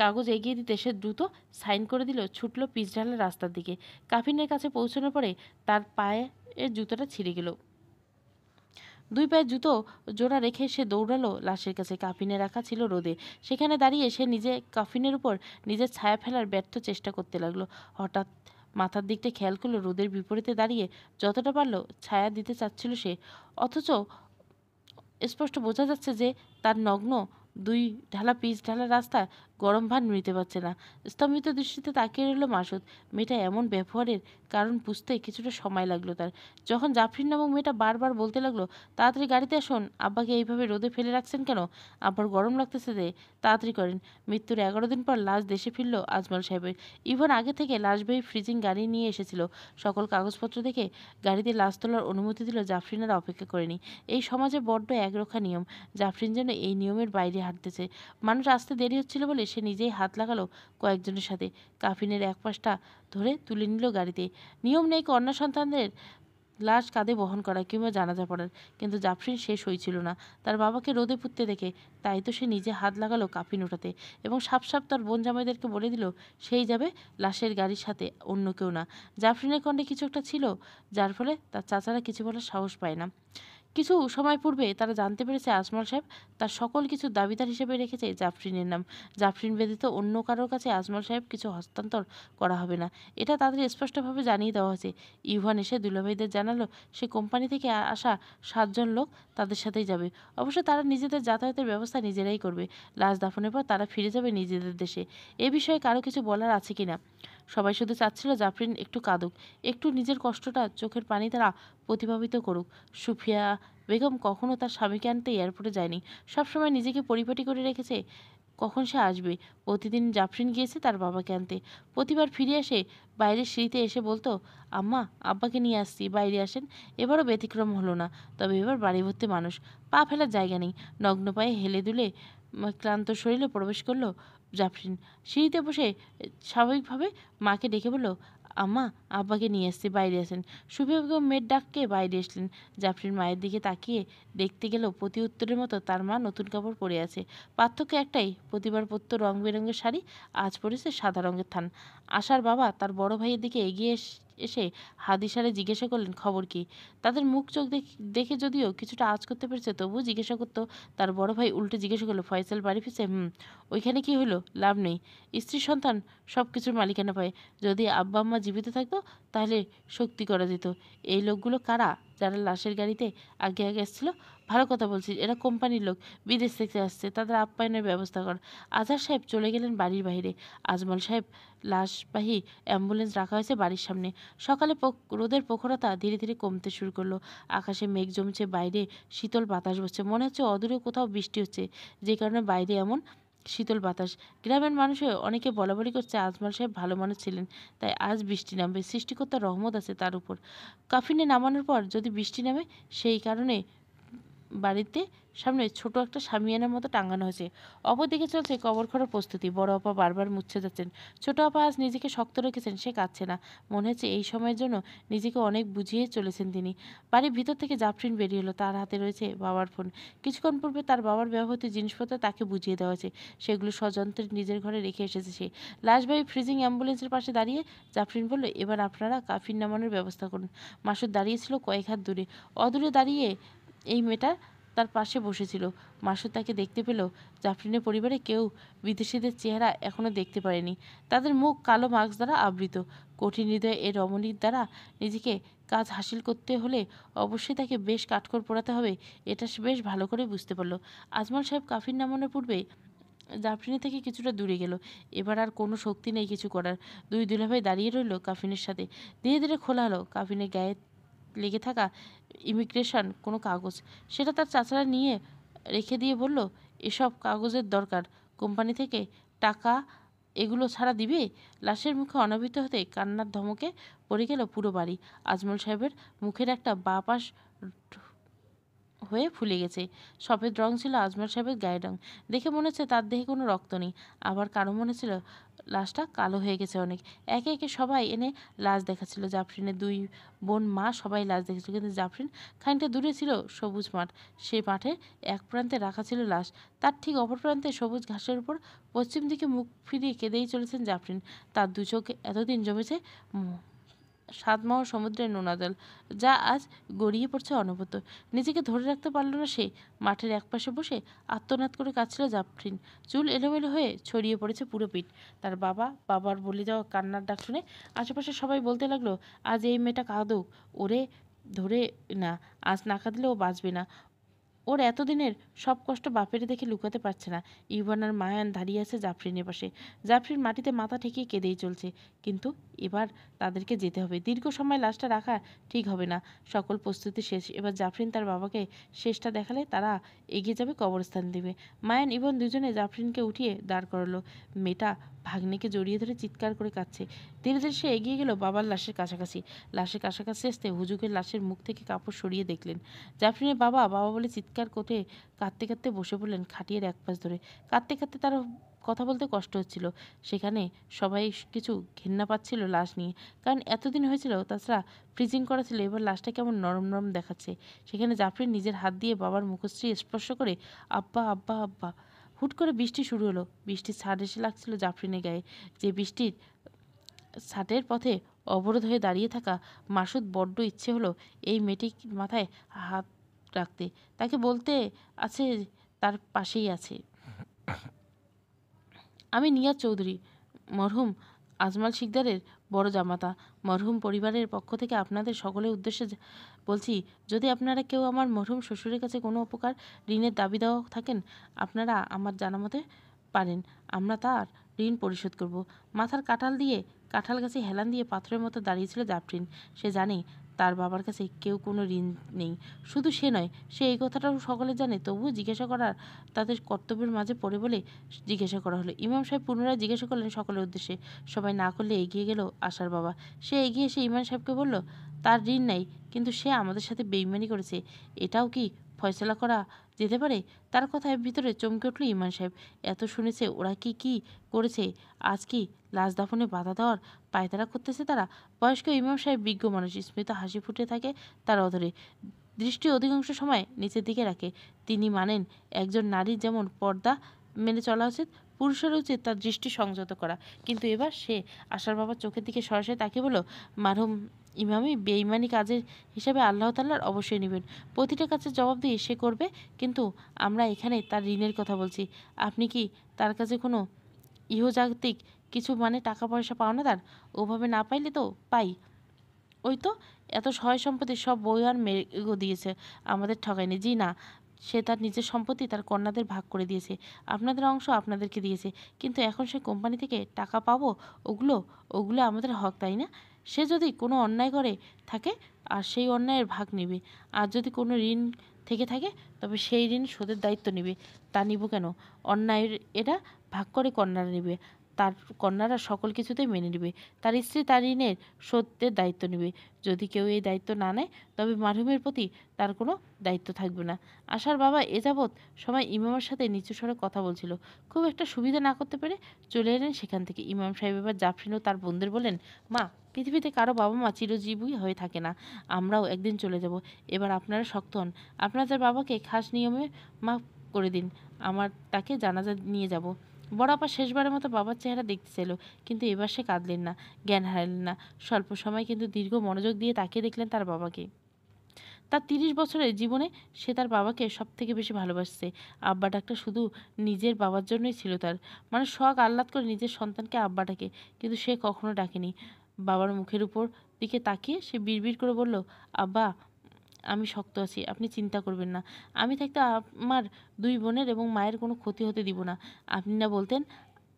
কাগজ এগিয়ে দিতে সে দ্রুত সাইন করে দিল, ছুটল পিচঢালা রাস্তার দিকে। কাফিনের কাছে পৌঁছানোর পরে তার পায়ে জুতোটা ছিঁড়ে গেল। 2 পায়ের জুতো জোড়া রেখে সে দৌড়ালো লাশের কাছে। কাফিনে রাখা ছিল রোদে। সেখানে দাঁড়িয়ে সে নিজে কাফিনের উপর নিজের ছায়া ফেলার ব্যর্থ চেষ্টা করতে লাগলো। হঠাৎ মাথার দিকটা খেয়াল করলো রোদের বিপরীতে দাঁড়িয়ে যতটা পারল ছায়া দিতে চাচ্ছিল সে, অথচ স্পষ্ট বোঝা যাচ্ছে যে তার নগ্ন 2 ঢালা পিচ ঢালা রাস্তা গরম ভান নিতে পারছে না। স্তম্ভিত দৃষ্টিতে তাকিয়ে রইল মাসুদ। মেয়েটা এমন ব্যবহারের কারণ বুঝতে কিছুটা সময় লাগলো তার। যখন জাফরিন নামক মেয়েটা বারবার বলতে লাগলো, তাড়াতাড়ি গাড়িতে আসুন, আব্বাকে এইভাবে রোদে ফেলে রাখছেন কেন, আব্বার গরম লাগতেছে যে, তাড়াতাড়ি করেন। মৃত্যুর 11 দিন পর লাশ দেশে ফিরল আজমল সাহেবের। ইভন আগে থেকে লাশবাহী ফ্রিজিং গাড়ি নিয়ে এসেছিল। সকল কাগজপত্র দেখে গাড়িতে লাশ তোলার অনুমতি দিল। জাফরিন আর অপেক্ষা করেনি। এই সমাজে বড্ড একরোখা নিয়ম। জাফরিন যেন এই নিয়মের বাইরে হাঁটতেছে। মানুষ আসতে দেরি হচ্ছিল বলে সে নিজেই হাত লাগালো কয়েকজনের সাথে। কাফিনের এক পাশটা ধরে তুলে নিল গাড়িতে। নিয়ম নেই কন্যা সন্তানদের লাশ কাঁধে বহন করা কিংবা জানাজা পড়ার, কিন্তু জাফরিন শেষ হয়েছিল না তার বাবাকে রোদে পুড়তে দেখে। তাই তো সে নিজে হাত লাগালো কাফিন ওঠাতে এবং সাপ সাপ তার বোন জামাইদেরকে বলে দিল সেই যাবে লাশের গাড়ির সাথে, অন্য কেউ না। জাফরিনের কণ্ঠে কিছু একটা ছিল যার ফলে তার চাচারা কিছু বলার সাহস পায় না। কিছু সময় পূর্বে তারা জানতে পেরেছে আজমল সাহেব তার সকল কিছু দাবিদার হিসেবে রেখেছে জাফরিনের নাম। জাফরিন ব্যতীত অন্য কারোর কাছে আজমল সাহেব কিছু হস্তান্তর করা হবে না, এটা তাদের স্পষ্টভাবে জানিয়ে দেওয়া হয়েছে। ইভান এসে দুলাভাইদের জানালো সে কোম্পানি থেকে আসা 7 জন লোক তাদের সাথেই যাবে। অবশ্য তারা নিজেদের যাতায়াতের ব্যবস্থা নিজেরাই করবে। লাশ দাফনের পর তারা ফিরে যাবে নিজেদের দেশে। এ বিষয়ে কারো কিছু বলার আছে কিনা? সবাই শুধু চাচ্ছিল জাফরিন একটু কাঁদুক, একটু নিজের কষ্টটা চোখের পানি তারা প্রতিভাবিত করুক। সুফিয়া বেগম কখনো তার স্বামীকে আনতে এয়ারপোর্টে যায়নি, সবসময় নিজেকে পরিপাটি করে রেখেছে কখন সে আসবে। প্রতিদিন জাফরিন গিয়েছে তার বাবাকে আনতে। প্রতিবার ফিরে এসে বাইরের সিঁড়িতে এসে বলতো, আম্মা আব্বাকে নিয়ে আসছি, বাইরে আসেন। এবারও ব্যতিক্রম হলো না। তবে এবার বাড়ি ভর্তি মানুষ, পা ফেলার জায়গা নেই। নগ্ন পায়ে হেলে দুলে ক্লান্ত শরীরে প্রবেশ করলো জাফরিন। সিঁড়িতে বসে স্বাভাবিকভাবে মাকে ডেকে বলল, আম্মা আব্বাকে নিয়ে আসছি, বাইরে আসেন। সুফিয়া বেগম মেয়ের ডাককে বাইরে আসলেন। জাফরিন মায়ের দিকে তাকিয়ে দেখতে গেল প্রতি উত্তরের মতো তার মা নতুন কাপড় পরে আছে। পার্থক্য একটাই, প্রতিবার পরত রং বেরঙের শাড়ি, আজ পরেছে সাদা রঙের থান। আশার বাবা তার বড় ভাইয়ের দিকে এগিয়ে এসে হাদিসারে জিজ্ঞাসা করলেন খবর কি। তাদের মুখ চোখ দেখে যদিও কিছুটা আঁচ করতে পেরেছে, তবুও জিজ্ঞাসা করতো। তার বড় ভাই উল্টে জিজ্ঞাসা করলো, ফয়সাল বাড়ি ফিরছে? ওইখানে কি হলো? লাভ নেই, স্ত্রী সন্তান সব কিছুর মালিকানা পায়। যদি আব্বা আম্মা জীবিত থাকতো তাহলে শক্তি করা যেত। এই লোকগুলো কারা যারা লাশের গাড়িতে আগে আগে এসেছিল? ভালো কথা বলছিস, এরা কোম্পানির লোক, বিদেশ থেকে আসছে, তাদের আপ্যায়নের ব্যবস্থা কর। আজহার সাহেব চলে গেলেন বাড়ির বাইরে। আজমল সাহেব লাশবাহী অ্যাম্বুলেন্স রাখা হয়েছে বাড়ির সামনে। সকালে রোদের প্রখরতা ধীরে ধীরে কমতে শুরু করলো। আকাশে মেঘ জমছে, বাইরে শীতল বাতাস বসছে। মনে হচ্ছে অদূরে কোথাও বৃষ্টি হচ্ছে, যে কারণে বাইরে এমন শীতল বাতাস। গ্রামের মানুষে অনেকে বলাবলি করছে আজমল সাহেব ভালো মানুষ ছিলেন, তাই আজ বৃষ্টি নামবে। সৃষ্টিকর্তার রহমত আছে তার উপর। কাফিনে নামানোর পর যদি বৃষ্টি নামে, সেই কারণে বাড়িতে সামনে ছোট একটা শামিয়ানার মতো টাঙানো হয়েছে। অপরদিকে চলছে কবর খোঁড়ার প্রস্তুতি। বড় আপা বারবার মুচ্ছে যাচ্ছেন। ছোট আপা আজ নিজেকে শক্ত রেখেছেন, সে কাঁদছে না। মনে হচ্ছে এই সময়ের জন্য নিজেকে অনেক বুঝিয়ে চলেছেন তিনি। বাড়ির ভিতর থেকে জাফরিন বেরিয়ে হলো। তার হাতে রয়েছে বাবার ফোন। কিছুক্ষণ পূর্বে তার বাবার ব্যবহৃত জিনিসপত্র তাকে বুঝিয়ে দেওয়া হয়েছে, সেগুলো সযন্ত্রে নিজের ঘরে রেখে এসেছে সে। লাশবাহী ফ্রিজিং অ্যাম্বুলেন্সের পাশে দাঁড়িয়ে জাফরিন বলল, এবার আপনারা কাফিন নামানোর ব্যবস্থা করুন। মাসুদ দাঁড়িয়েছিল কয়েক হাত দূরে। অদূরে দাঁড়িয়ে এই মেয়েটা তার পাশে বসেছিল। মাসুদ তাকে দেখতে পেল। জাফরিনের পরিবারে কেউ বিদেশিদের চেহারা এখনও দেখতে পারেনি। তাদের মুখ কালো মাস্ক দ্বারা আবৃত। কঠিন হৃদয়ে এ রমণীর দ্বারা নিজেকে কাজ হাসিল করতে হলে অবশ্যই তাকে বেশ কাঠখড় পোড়াতে হবে, এটা সে বেশ ভালো করে বুঝতে পারল। আজমল সাহেব কাফিন নামানোর পূর্বে জাফরিনের থেকে কিছুটা দূরে গেল। এবার আর কোনো শক্তি নেই কিছু করার। দুই দুলাভাই দাঁড়িয়ে রইল কাফিনের সাথে। ধীরে ধীরে খোলা হলো কাফিনের গায়ে লেগে থাকা ইমিগ্রেশন কোনো কাগজ। সেটা তার চাচারা নিয়ে রেখে দিয়ে বলল, এসব কাগজের দরকার কোম্পানি থেকে টাকা, এগুলো ছাড়া দিবে? লাশের মুখে অনাবৃত হতে কান্নার ধমকে পড়ে গেল পুরো বাড়ি। আজমল সাহেবের মুখের একটা বাঁ পাশ হয়ে ফুলে গেছে। সফেদ রং ছিল আজমল সাহেবের গায়ের রং। দেখে মনে হচ্ছে তার দেহে কোনো রক্ত নেই। আবার কারো মনে ছিল লাশটা কালো হয়ে গেছে অনেক। একে একে সবাই এনে লাশ দেখাচ্ছিল। জাফরিনের দুই বোন মা সবাই লাশ দেখেছিল, কিন্তু জাফরিন খানিকটা দূরে ছিল সবুজ মাঠ। সেই মাঠের এক প্রান্তে রাখা ছিল লাশ, তার ঠিক অপর প্রান্তে সবুজ ঘাসের উপর পশ্চিম দিকে মুখ ফিরিয়ে কেঁদেই চলেছেন জাফরিন। তার দু চোখে এতদিন জমেছে সাতমাহ সমুদ্রের নোনা জল, যা আজ গড়িয়ে পড়ছে অনবরত। নিজেকে ধরে রাখতে পারল না সে। মাঠের একপাশে বসে আত্মনাদ করে কাঁদছিল জাফরিন। চুল এলোমেলো হয়ে ছড়িয়ে পড়েছে পুরো পিঠ। তার বাবার বলে যাওয়া কান্নার ডাক শুনে আশেপাশে সবাই বলতে লাগলো, আজ এই মেয়েটা কাঁদুক, ওরে ধরে না, আজ না কাঁদলে ও বাঁচবে না। ও ওর এতদিনের সব কষ্ট বাপেরে দেখে লুকাতে পারছে না। ইভান আর মায়ান দাঁড়িয়ে আছে জাফরিনের পাশে। জাফরিন মাটিতে মাথা ঠেকিয়ে কেঁদেই চলছে। কিন্তু এবার তাদেরকে যেতে হবে। দীর্ঘ সময় লাশটা রাখা ঠিক হবে না। সকল প্রস্তুতি শেষ। এবার জাফরিন তার বাবাকে শেষটা দেখালে তারা এগিয়ে যাবে, কবরস্থান দেবে। মায়ান ইভান দুজনে জাফরিনকে উঠিয়ে দাঁড় করালো। মেয়েটা ভাগ্নেকে জড়িয়ে ধরে চিৎকার করে কাঁদছে। ধীরে ধীরে সে এগিয়ে গেল বাবার লাশের কাছাকাছি। লাশের কাছাকাছি আসতে হুজুগের লাশের মুখ থেকে কাপড় সরিয়ে দেখলেন। জাফরিনের বাবা বাবা বলে চিৎকার করে কাঁদতে কাঁদতে বসে পড়লেন খাটিয়ার এক পাশ ধরে। কাঁদতে কাঁদতে তার কথা বলতে কষ্ট হচ্ছিল। সেখানে সবাই কিছু ঘেন্না পাচ্ছিল লাশ নিয়ে, কারণ এতদিন হয়েছিল। তাছাড়া ফ্রিজিং করা ছিল, এবার লাশটা কেমন নরম নরম দেখাচ্ছে। সেখানে জাফরিন নিজের হাত দিয়ে বাবার মুখশ্রী স্পর্শ করে আব্বা আব্বা আব্বা। হুট করে বৃষ্টি শুরু হলো। বৃষ্টির ছাট এসে লাগছিল জাফরিনের গায়ে। যে বৃষ্টির ছাটের পথে অবরোধ হয়ে দাঁড়িয়ে থাকা মাসুদ বড্ড ইচ্ছে হলো এই মেয়েটির মাথায় হাত রাখতে, তাকে বলতে আছে তার পাশেই আছে। আমি নিয়াজ চৌধুরী, মরহুম আজমাল শিকদারের বড় জামাতা। মরহুম পরিবারের পক্ষ থেকে আপনাদের সকলের উদ্দেশ্যে বলছি, যদি আপনারা কেউ আমার মরহুম শ্বশুরের কাছে কোনো উপকার ঋণের দাবি দেওয়া থাকেন, আপনারা আমার জানা মতে পারেন। আমরা তার ঋণ পরিশোধ করব। মাথার কাঁঠাল গাছে হেলান দিয়ে পাথরের মতো দাঁড়িয়েছিল জাফরিন। সে জানে তার বাবার কাছে কেউ কোনো ঋণ নেই। শুধু সে নয়, সে এই কথাটাও সকলে জানে। তবুও জিজ্ঞাসা করার তাদের কর্তব্যের মাঝে পড়ে বলে জিজ্ঞাসা করা হলো। ইমাম সাহেব পুনরায় জিজ্ঞাসা করলেন সকলের উদ্দেশ্যে। সবাই না করলে এগিয়ে গেল আশার বাবা। সে এগিয়ে এসে ইমাম সাহেবকে বলল, তার ঋণ নেই, কিন্তু সে আমাদের সাথে বেইমানি করেছে। এটাও কি ফয়সলা করা যেতে পারে? তার কথায় ভিতরে চমকে উঠল ইমাম সাহেব। এত শুনেছে ওরা কি কি করেছে, আজ কি লাশ দাফনে বাধা দেওয়ার পায়তারা করতেছে তারা? বয়স্ক ইমাম সাহেব বিজ্ঞ মানুষ, স্মিত হাসি ফুটে থাকে তার অধরে। দৃষ্টি অধিকাংশ সময় নিচের দিকে রাখে। তিনি মানেন একজন নারীর যেমন পর্দা মেনে চলা উচিত, পুরুষের উচিত তার দৃষ্টি সংযত করা। কিন্তু এবার সে আশার বাবার চোখের দিকে সরাসরি তাকিয়ে বলল, মারহুম ইমামি বেঈমানি কাজের হিসাবে আল্লাহ তাআলার অবশ্যই নেবেন। প্রতিটা কাজের জবাব দিয়ে সে করবে। কিন্তু আমরা এখানে তার ঋণের কথা বলছি। আপনি কি তার কাছে কোনো ইহজাগতিক কিছু মানে টাকা পয়সা পাও না তার? ওভাবে না পাইলে তো পাই, ওই তো এত সহায় সম্পত্তি সব বই আর মেয়েগো দিয়েছে, আমাদের ঠকায়নি। জি না, সে তার নিজের সম্পত্তি তার কন্যাদের ভাগ করে দিয়েছে। আপনাদের অংশ আপনাদেরকে দিয়েছে। কিন্তু এখন সে কোম্পানি থেকে টাকা পাবো, ওগুলো ওগুলো আমাদের হক, তাই না? সে যদি কোনো অন্যায় করে থাকে আর সেই অন্যায়ের ভাগ নেবে। আর যদি কোনো ঋণ থেকে থাকে তবে সেই ঋণ শোধের দায়িত্ব নেবে। তা নিব কেন? অন্যায়ের এটা ভাগ করে কন্যারা নেবে। তার কন্যারা সকল কিছুতেই মেনে নেবে। তার স্ত্রী তার ঋণের শোধের দায়িত্ব নেবে। যদি কেউ এই দায়িত্ব না নেয় তবে মারহুমের প্রতি তার কোনো দায়িত্ব থাকবে না। আশার বাবা এ যাবৎ সময় ইমামের সাথে নিচু স্বরে কথা বলছিল। খুব একটা সুবিধা না করতে পেরে চলে এলেন সেখান থেকে। ইমাম সাহেব এবার জাফরিন ও তার বোনদের বলেন, মা, পৃথিবীতে কারো বাবা মা চিরজীবী হয়ে থাকে না। আমরাও একদিন চলে যাব। এবার আপনারা শক্ত হন। আপনাদের বাবাকে খাস নিয়মে মাফ করে দিন। আমার তাকে জানাজা নিয়ে যাব। বড় আপা শেষবারের মতো বাবার চেহারা দেখতে চাইল, কিন্তু এবার সে কাঁদলেন না, জ্ঞান হারালেন না। স্বল্প সময় কিন্তু দীর্ঘ মনোযোগ দিয়ে তাকিয়ে দেখলেন তার বাবাকে। তার ৩০ বছরের জীবনে সে তার বাবাকে সব থেকে বেশি ভালোবাসছে। আব্বা ডাকটা শুধু নিজের বাবার জন্যই ছিল তার। মানুষ শখ আহ্লাদ করে নিজের সন্তানকে আব্বা ডাকে, কিন্তু সে কখনো ডাকেনি। বাবার মুখের উপর দিকে তাকিয়ে সে বিড়বিড় করে বলল, আব্বা, আমি শক্ত আছি, আপনি চিন্তা করবেন না। আমি থাকতে আমার ২ বোনের এবং মায়ের কোনো ক্ষতি হতে দিব না। আপনি না বলতেন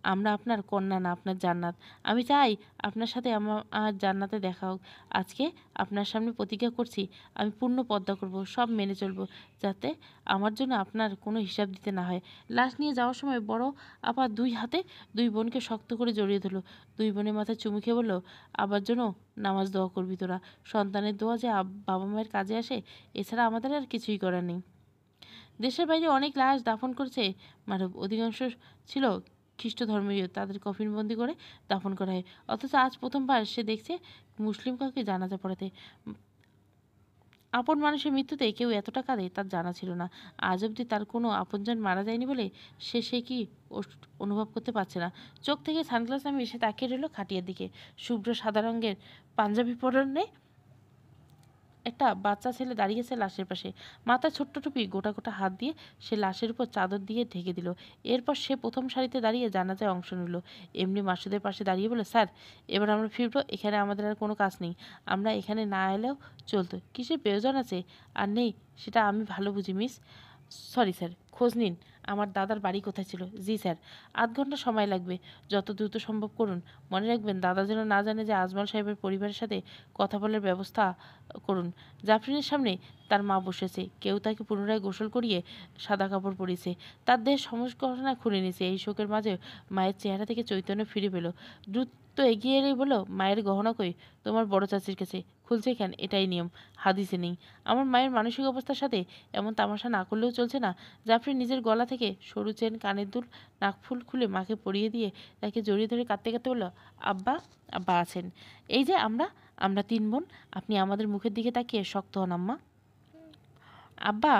আমরা আপনার কন্যা না আপনার জান্নাত। আমি চাই আপনার সাথে আমার জান্নাতে দেখা হোক। আজকে আপনার সামনে প্রতিজ্ঞা করছি, আমি পূর্ণ পর্দা করব, সব মেনে চলব, যাতে আমার জন্য আপনার কোনো হিসাব দিতে না হয়। লাশ নিয়ে যাওয়ার সময় বড় আপা ২ হাতে ২ বোনকে শক্ত করে জড়িয়ে ধরল। ২ বোনের মাথায় চুমু খেয়ে বলল, আবার জন্য নামাজ দোয়া করবি তোরা। সন্তানের দোয়া যে বাবা মায়ের কাজে আসে, এছাড়া আমাদের আর কিছুই করার নেই। দেশের বাইরে অনেক লাশ দাফন করেছে মানব, অধিকাংশ ছিল খ্রিস্ট ধর্মীয়। তাদের কফিনবন্দি করে দাফন করা হয়। অথচ আজ প্রথমবার সে দেখছে মুসলিম কাউকে জানাজা পড়াতে। আপন মানুষের মৃত্যুতে কেউ এতটা কাঁদে তার জানা ছিল না। আজ অবধি তার কোনো আপনজন মারা যায়নি বলে সে কি অনুভব করতে পারছে না। চোখ থেকে সানগ্লাস নামিয়ে সে তাকিয়ে রইল খাটিয়ার দিকে। শুভ্র সাদা রঙের পাঞ্জাবি পরনে একটা বাচ্চা ছেলে দাঁড়িয়েছে লাশের পাশে। মাথায় ছোট্ট টুপি, গোটা গোটা হাত দিয়ে সে লাশের উপর চাদর দিয়ে ঢেকে দিল। এরপর সে প্রথম সারিতে দাঁড়িয়ে জানাজায় অংশ নিল। এমনি মাসুদের পাশে দাঁড়িয়ে বলে, স্যার, এবার আমরা ফিরবো। এখানে আমাদের আর কোনো কাজ নেই। আমরা এখানে না এলেও চলতো, কিসের প্রয়োজন আছে আর নেই সেটা আমি ভালো বুঝি মিস। সরি স্যার, খোঁজ নিন আমার দাদার বাড়ি কোথায় ছিল। জি স্যার, ৮ ঘন্টা সময় লাগবে, যত দ্রুত সম্ভব করুন। মনে রাখবেন দাদা যেন না জানে যে আজমল সাহেবের পরিবারের সাথে কথা বলার ব্যবস্থা করুন। জাফরিনের সামনে তার মা বসেছে, কেউ তাকে পুনরায় গোসল করিয়ে সাদা কাপড় পরিয়েছে, তার দেহের সমস্ত ঘটনা খুলে নিয়েছে। এই শোকের মাঝে মায়ের চেহারা থেকে চৈতন্য ফিরে পেল। দ্রুত এগিয়ে এলেই বলল, মায়ের গহনা কই? তোমার বড় চাচির কাছে। খুলছে কেন? এটাই নিয়ম, হাদিসে নেই। আমার মায়ের মানসিক অবস্থার সাথে এমন তামাশা না করলেও চলছে না। জাফরি নিজের গলা থেকে সরু চেন, কানের দুল, নাকফুল খুলে মাকে পরিয়ে দিয়ে তাকে জড়িয়ে ধরে কাঁদতে কাঁদতে বলল, আব্বা, আব্বা আছেন। এই যে আমরা, আমরা 3 বোন। আপনি আমাদের মুখের দিকে তাকিয়ে শক্ত হন আম্মা। আব্বা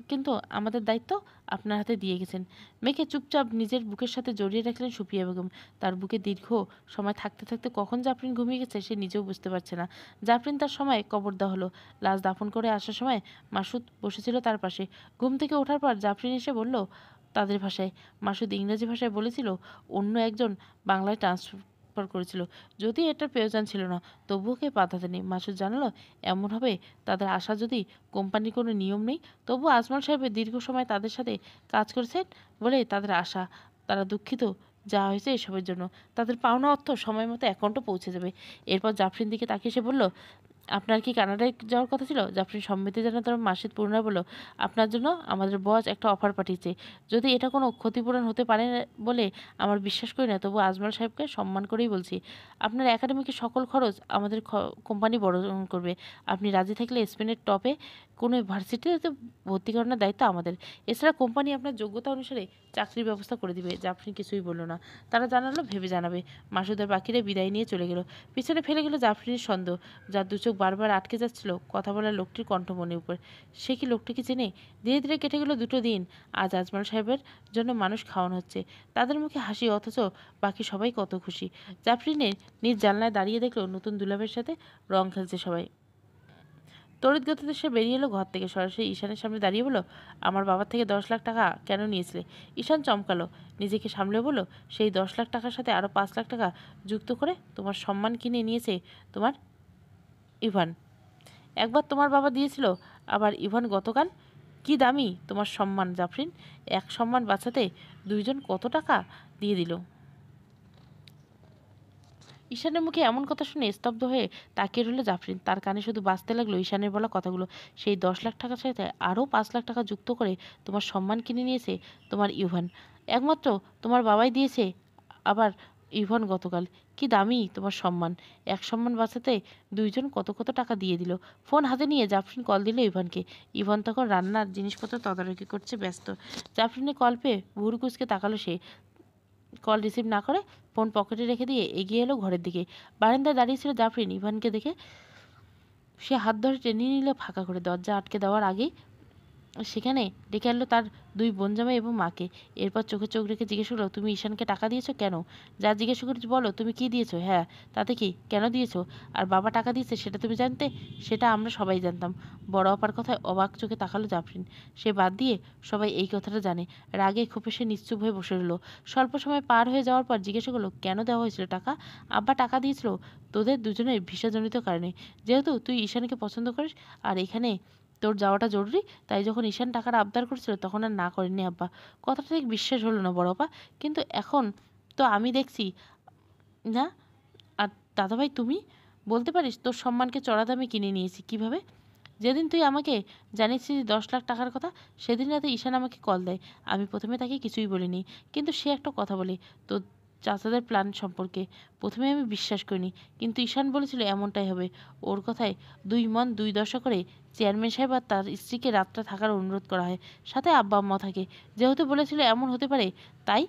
কিন্তু আমাদের দায়িত্ব আপনার হাতে দিয়ে গেছেন। মেয়েকে চুপচাপ নিজের বুকের সাথে জড়িয়ে রাখলেন সুফিয়া বেগম। তার বুকে দীর্ঘ সময় থাকতে থাকতে কখন জাফরিন ঘুমিয়ে গেছে সে নিজেও বুঝতে পারছে না। জাফরিন তার সময় কবর দেওয়া হলো। লাশ দাফন করে আসার সময় মাসুদ বসেছিল তার পাশে। ঘুম থেকে ওঠার পর জাফরিন এসে বলল তাদের ভাষায়। মাসুদ ইংরেজি ভাষায় বলেছিল, অন্য একজন বাংলায় ট্রান্সফার করেছিল। যদি এটার প্রয়োজন ছিল না, তবুও কে বাধা দেয়নি। মাসুদ জানালো, এমন হবে তাদের আশা যদি কোম্পানির কোনো নিয়ম নেই, তবু আজমল সাহেবের দীর্ঘ সময় তাদের সাথে কাজ করেছেন বলে তাদের আশা। তারা দুঃখিত যা হয়েছে এসবের জন্য। তাদের পাওনা অর্থ সময় মতো অ্যাকাউন্টে পৌঁছে যাবে। এরপর জাফরিন দিকে তাকিয়ে সে বলল, আপনার কি কানাডায় যাওয়ার কথা ছিল? জাফরিন সম্মতি জানাতে মাসুদ পুনরায় বলল, আপনার জন্য আমাদের বস একটা অফার পাঠিয়েছে। যদি এটা কোনো ক্ষতিপূরণ হতে পারে বলে আমার বিশ্বাস করি না, তবু আজমল সাহেবকে সম্মান করেই বলছি। আপনার একাডেমিকের সকল খরচ আমাদের কোম্পানি বহন করবে। আপনি রাজি থাকলে স্পেনের টপে কোনো ভার্সিটিতে ভর্তি করানোর দায়িত্ব আমাদের। এছাড়া কোম্পানি আপনার যোগ্যতা অনুসারে চাকরির ব্যবস্থা করে দিবে। জাফরিন কিছুই বলল না। তারা জানালো ভেবে জানাবে। মাসুদের বাকিরা বিদায় নিয়ে চলে গেল। পিছনে ফেলে গেল জাফরিনের সন্দেহ, যার দু চোখ বারবার আটকে যাচ্ছিল কথা বলার লোকটির কণ্ঠমণির উপর। সে কি লোকটিকে চেনে? ধীরে ধীরে কেটে গেল 2টো দিন। আজ আজমল সাহেবের জন্য মানুষ খাওয়ানো হচ্ছে। তাদের মুখে হাসি, অথচ বাকি সবাই কত খুশি। জাফরিনের নিজ জানলায় দাঁড়িয়ে দেখলো নতুন দুলাভের সাথে রং খেলছে সবাই। তড়িৎ গতিতে সে বেরিয়ে এলো ঘর থেকে, সরাসরি ঈশানের সামনে দাঁড়িয়ে বলল, আমার বাবার থেকে 10 লাখ টাকা কেন নিয়েছিলে? ঈশান চমকালো, নিজেকে সামলে বলল, সেই 10 লাখ টাকার সাথে আরও 5 লাখ টাকা যুক্ত করে তোমার সম্মান কিনে নিয়েছে তোমার ইভান। একবার তোমার বাবা দিয়েছিল, আবার ইভান গতকাল। কি দামি তোমার সম্মান জাফরিন! এক সম্মান বাঁচাতে 2জন কত টাকা দিয়ে দিল। ঈশানের মুখে এমন কথা শুনে স্তব্ধ হয়ে তাকিয়ে রইল জাফরিন। তার কানে শুধু বাজতে লাগলো ঈশানের বলা কথাগুলো। সেই 10 লাখ টাকার সাথে আরও 5 লাখ টাকা যুক্ত করে তোমার সম্মান কিনে নিয়েছে তোমার ইভান। একমাত্র তোমার বাবাই দিয়েছে, আবার ইভান গতকাল। কি দামি তোমার সম্মান! এক সম্মান বাঁচাতে 2জন কত কত টাকা দিয়ে দিল। ফোন হাতে নিয়ে জাফরিন কল দিল ইভানকে। ইভান তখন রান্নার জিনিসপত্র তদারকি করছে ব্যস্ত। জাফরিনের কল পেয়ে ভুরু কুঁচকে তাকালো সে। কল রিসিভ না করে ফোন পকেটে রেখে দিয়ে এগিয়ে এলো ঘরের দিকে। বারান্দায় দাঁড়িয়ে ছিল জাফরিন। ইভানকে দেখে সে হাত ধরে টেনে নিল ফাঁকা করে। দরজা আটকে দেওয়ার আগেই সেখানে ডেকে আনলো তার 2 বোনজামাই এবং মাকে। এরপর চোখে চোখ রেখে জিজ্ঞেস করলো, তুমি ঈশানকে টাকা দিয়েছো কেন? যা জিজ্ঞেস করেছি বলো, তুমি কি দিয়েছো? হ্যাঁ, তাতে কি, কেন দিয়েছো? আর বাবা টাকা দিয়েছে সেটা তুমি জানতে? সেটা আমরা সবাই জানতাম। বড় অপার কথায় অবাক চোখে তাকালো জাফরিন। সে বাদ দিয়ে সবাই এই কথাটা জানে। রাগে ক্ষোভে সে নিশ্চুপ হয়ে বসে রইল। স্বল্প সময় পার হয়ে যাওয়ার পর জিজ্ঞেস করলো, কেন দেওয়া হয়েছিল টাকা? আব্বা টাকা দিয়েছিল তোদের দুজনের ভিসাজনিত কারণে। যেহেতু তুই ঈশানকে পছন্দ করিস আর এখানে তোর যাওয়াটা জরুরি, তাই যখন ঈশান টাকার আবদার করেছিল তখন আর না করেননি আব্বা। কথাটা ঠিক বিশ্বাস হলো না বড় আপা, কিন্তু এখন তো আমি দেখছি না। আর দাদাভাই, তুমি বলতে পারিস তোর সম্মানকে চড়া দামে কিনে নিয়েছি কিভাবে? যেদিন তুই আমাকে জানিয়েছিস 10 লাখ টাকার কথা, সেদিন রাতে ঈশান আমাকে কল দেয়। আমি প্রথমে তাকে কিছুই বলিনি, কিন্তু সে একটা কথা বলে তোর চাচাদের প্ল্যান সম্পর্কে। প্রথমে আমি বিশ্বাস করিনি, কিন্তু ঈশান বলেছিল এমনটাই হবে। ওর কথায় 2 মন 2 দশা করে চেয়ারম্যান সাহেব আর তার স্ত্রীকে রাতটা থাকার অনুরোধ করা হয়। সাথে আব্বা আম্মা থাকে। যেহেতু বলেছিল এমন হতে পারে, তাই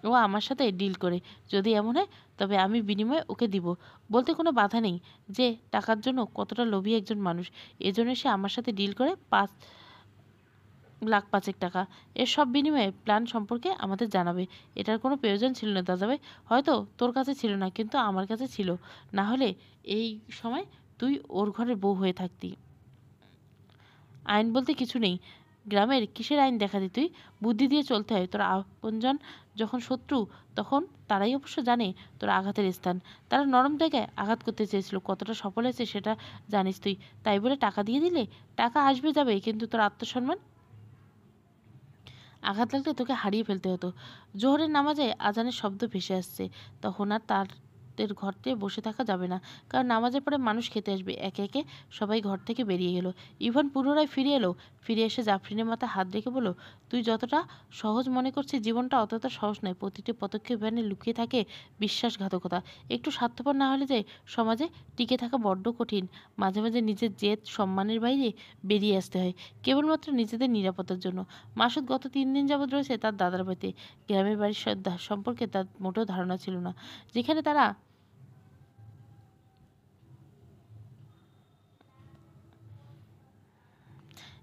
ও আমার সাথে ডিল করে। যদি এমন হয় তবে আমি বিনিময়ে ওকে দিব। বলতে কোনো বাধা নেই যে টাকার জন্য কতটা লোভী একজন মানুষ। এজন্য সে আমার সাথে ডিল করে 5 লাখ 5 টাকা। এর সব বিনিময়ে প্ল্যান সম্পর্কে আমাদের জানাবে। এটার কোনো প্রয়োজন ছিল না দাদাভাই। হয়তো তোর কাছে ছিল না, কিন্তু আমার কাছে ছিল। না হলে এই সময় তুই ওর ঘরের বউ হয়ে থাকতি। আইন বলতে কিছু নেই। গ্রামের কিসের আইন দেখাতি তুই? বুদ্ধি দিয়ে চলতে হয়। তোর আপনজন যখন শত্রু, তখন তারাই অবশ্য জানে তোর আঘাতের স্থান। তারা নরম জায়গায় আঘাত করতে চেয়েছিল। কতটা সফল হয়েছে সেটা জানিস তুই। তাই বলে টাকা দিয়ে দিলে? টাকা আসবে যাবে, কিন্তু তোর আত্মসম্মান আঘাত লাগলে তোকে হারিয়ে ফেলতে হতো। জোহরের নামাজে আজানের শব্দ ভেসে আসছে। তখন আর তাদের ঘরতে বসে থাকা যাবে না, কারণ নামাজের পরে মানুষ খেতে আসবে। একে একে সবাই ঘর থেকে বেরিয়ে গেল। ইভান পুনরায় ফিরে এলো। ফিরে এসে জাফরিনের মাথায় হাত রেখে বলল, তুই যতটা সহজ মনে করছিস জীবনটা অতটা সহজ নয়। প্রতিটি পদক্ষেপ ভ্যানে লুকিয়ে থাকে বিশ্বাসঘাতকতা। একটু স্বার্থপর না হলে যে সমাজে টিকে থাকা বড্ড কঠিন। মাঝে মাঝে নিজের জেদ সম্মানের বাইরে বেরিয়ে আসতে হয়, কেবলমাত্র নিজেদের নিরাপত্তার জন্য। মাসুদ গত 3 দিন যাবৎ রয়েছে তার দাদার বাড়িতে। গ্রামের বাড়ির সম্পর্কে তার মোটেও ধারণা ছিল না।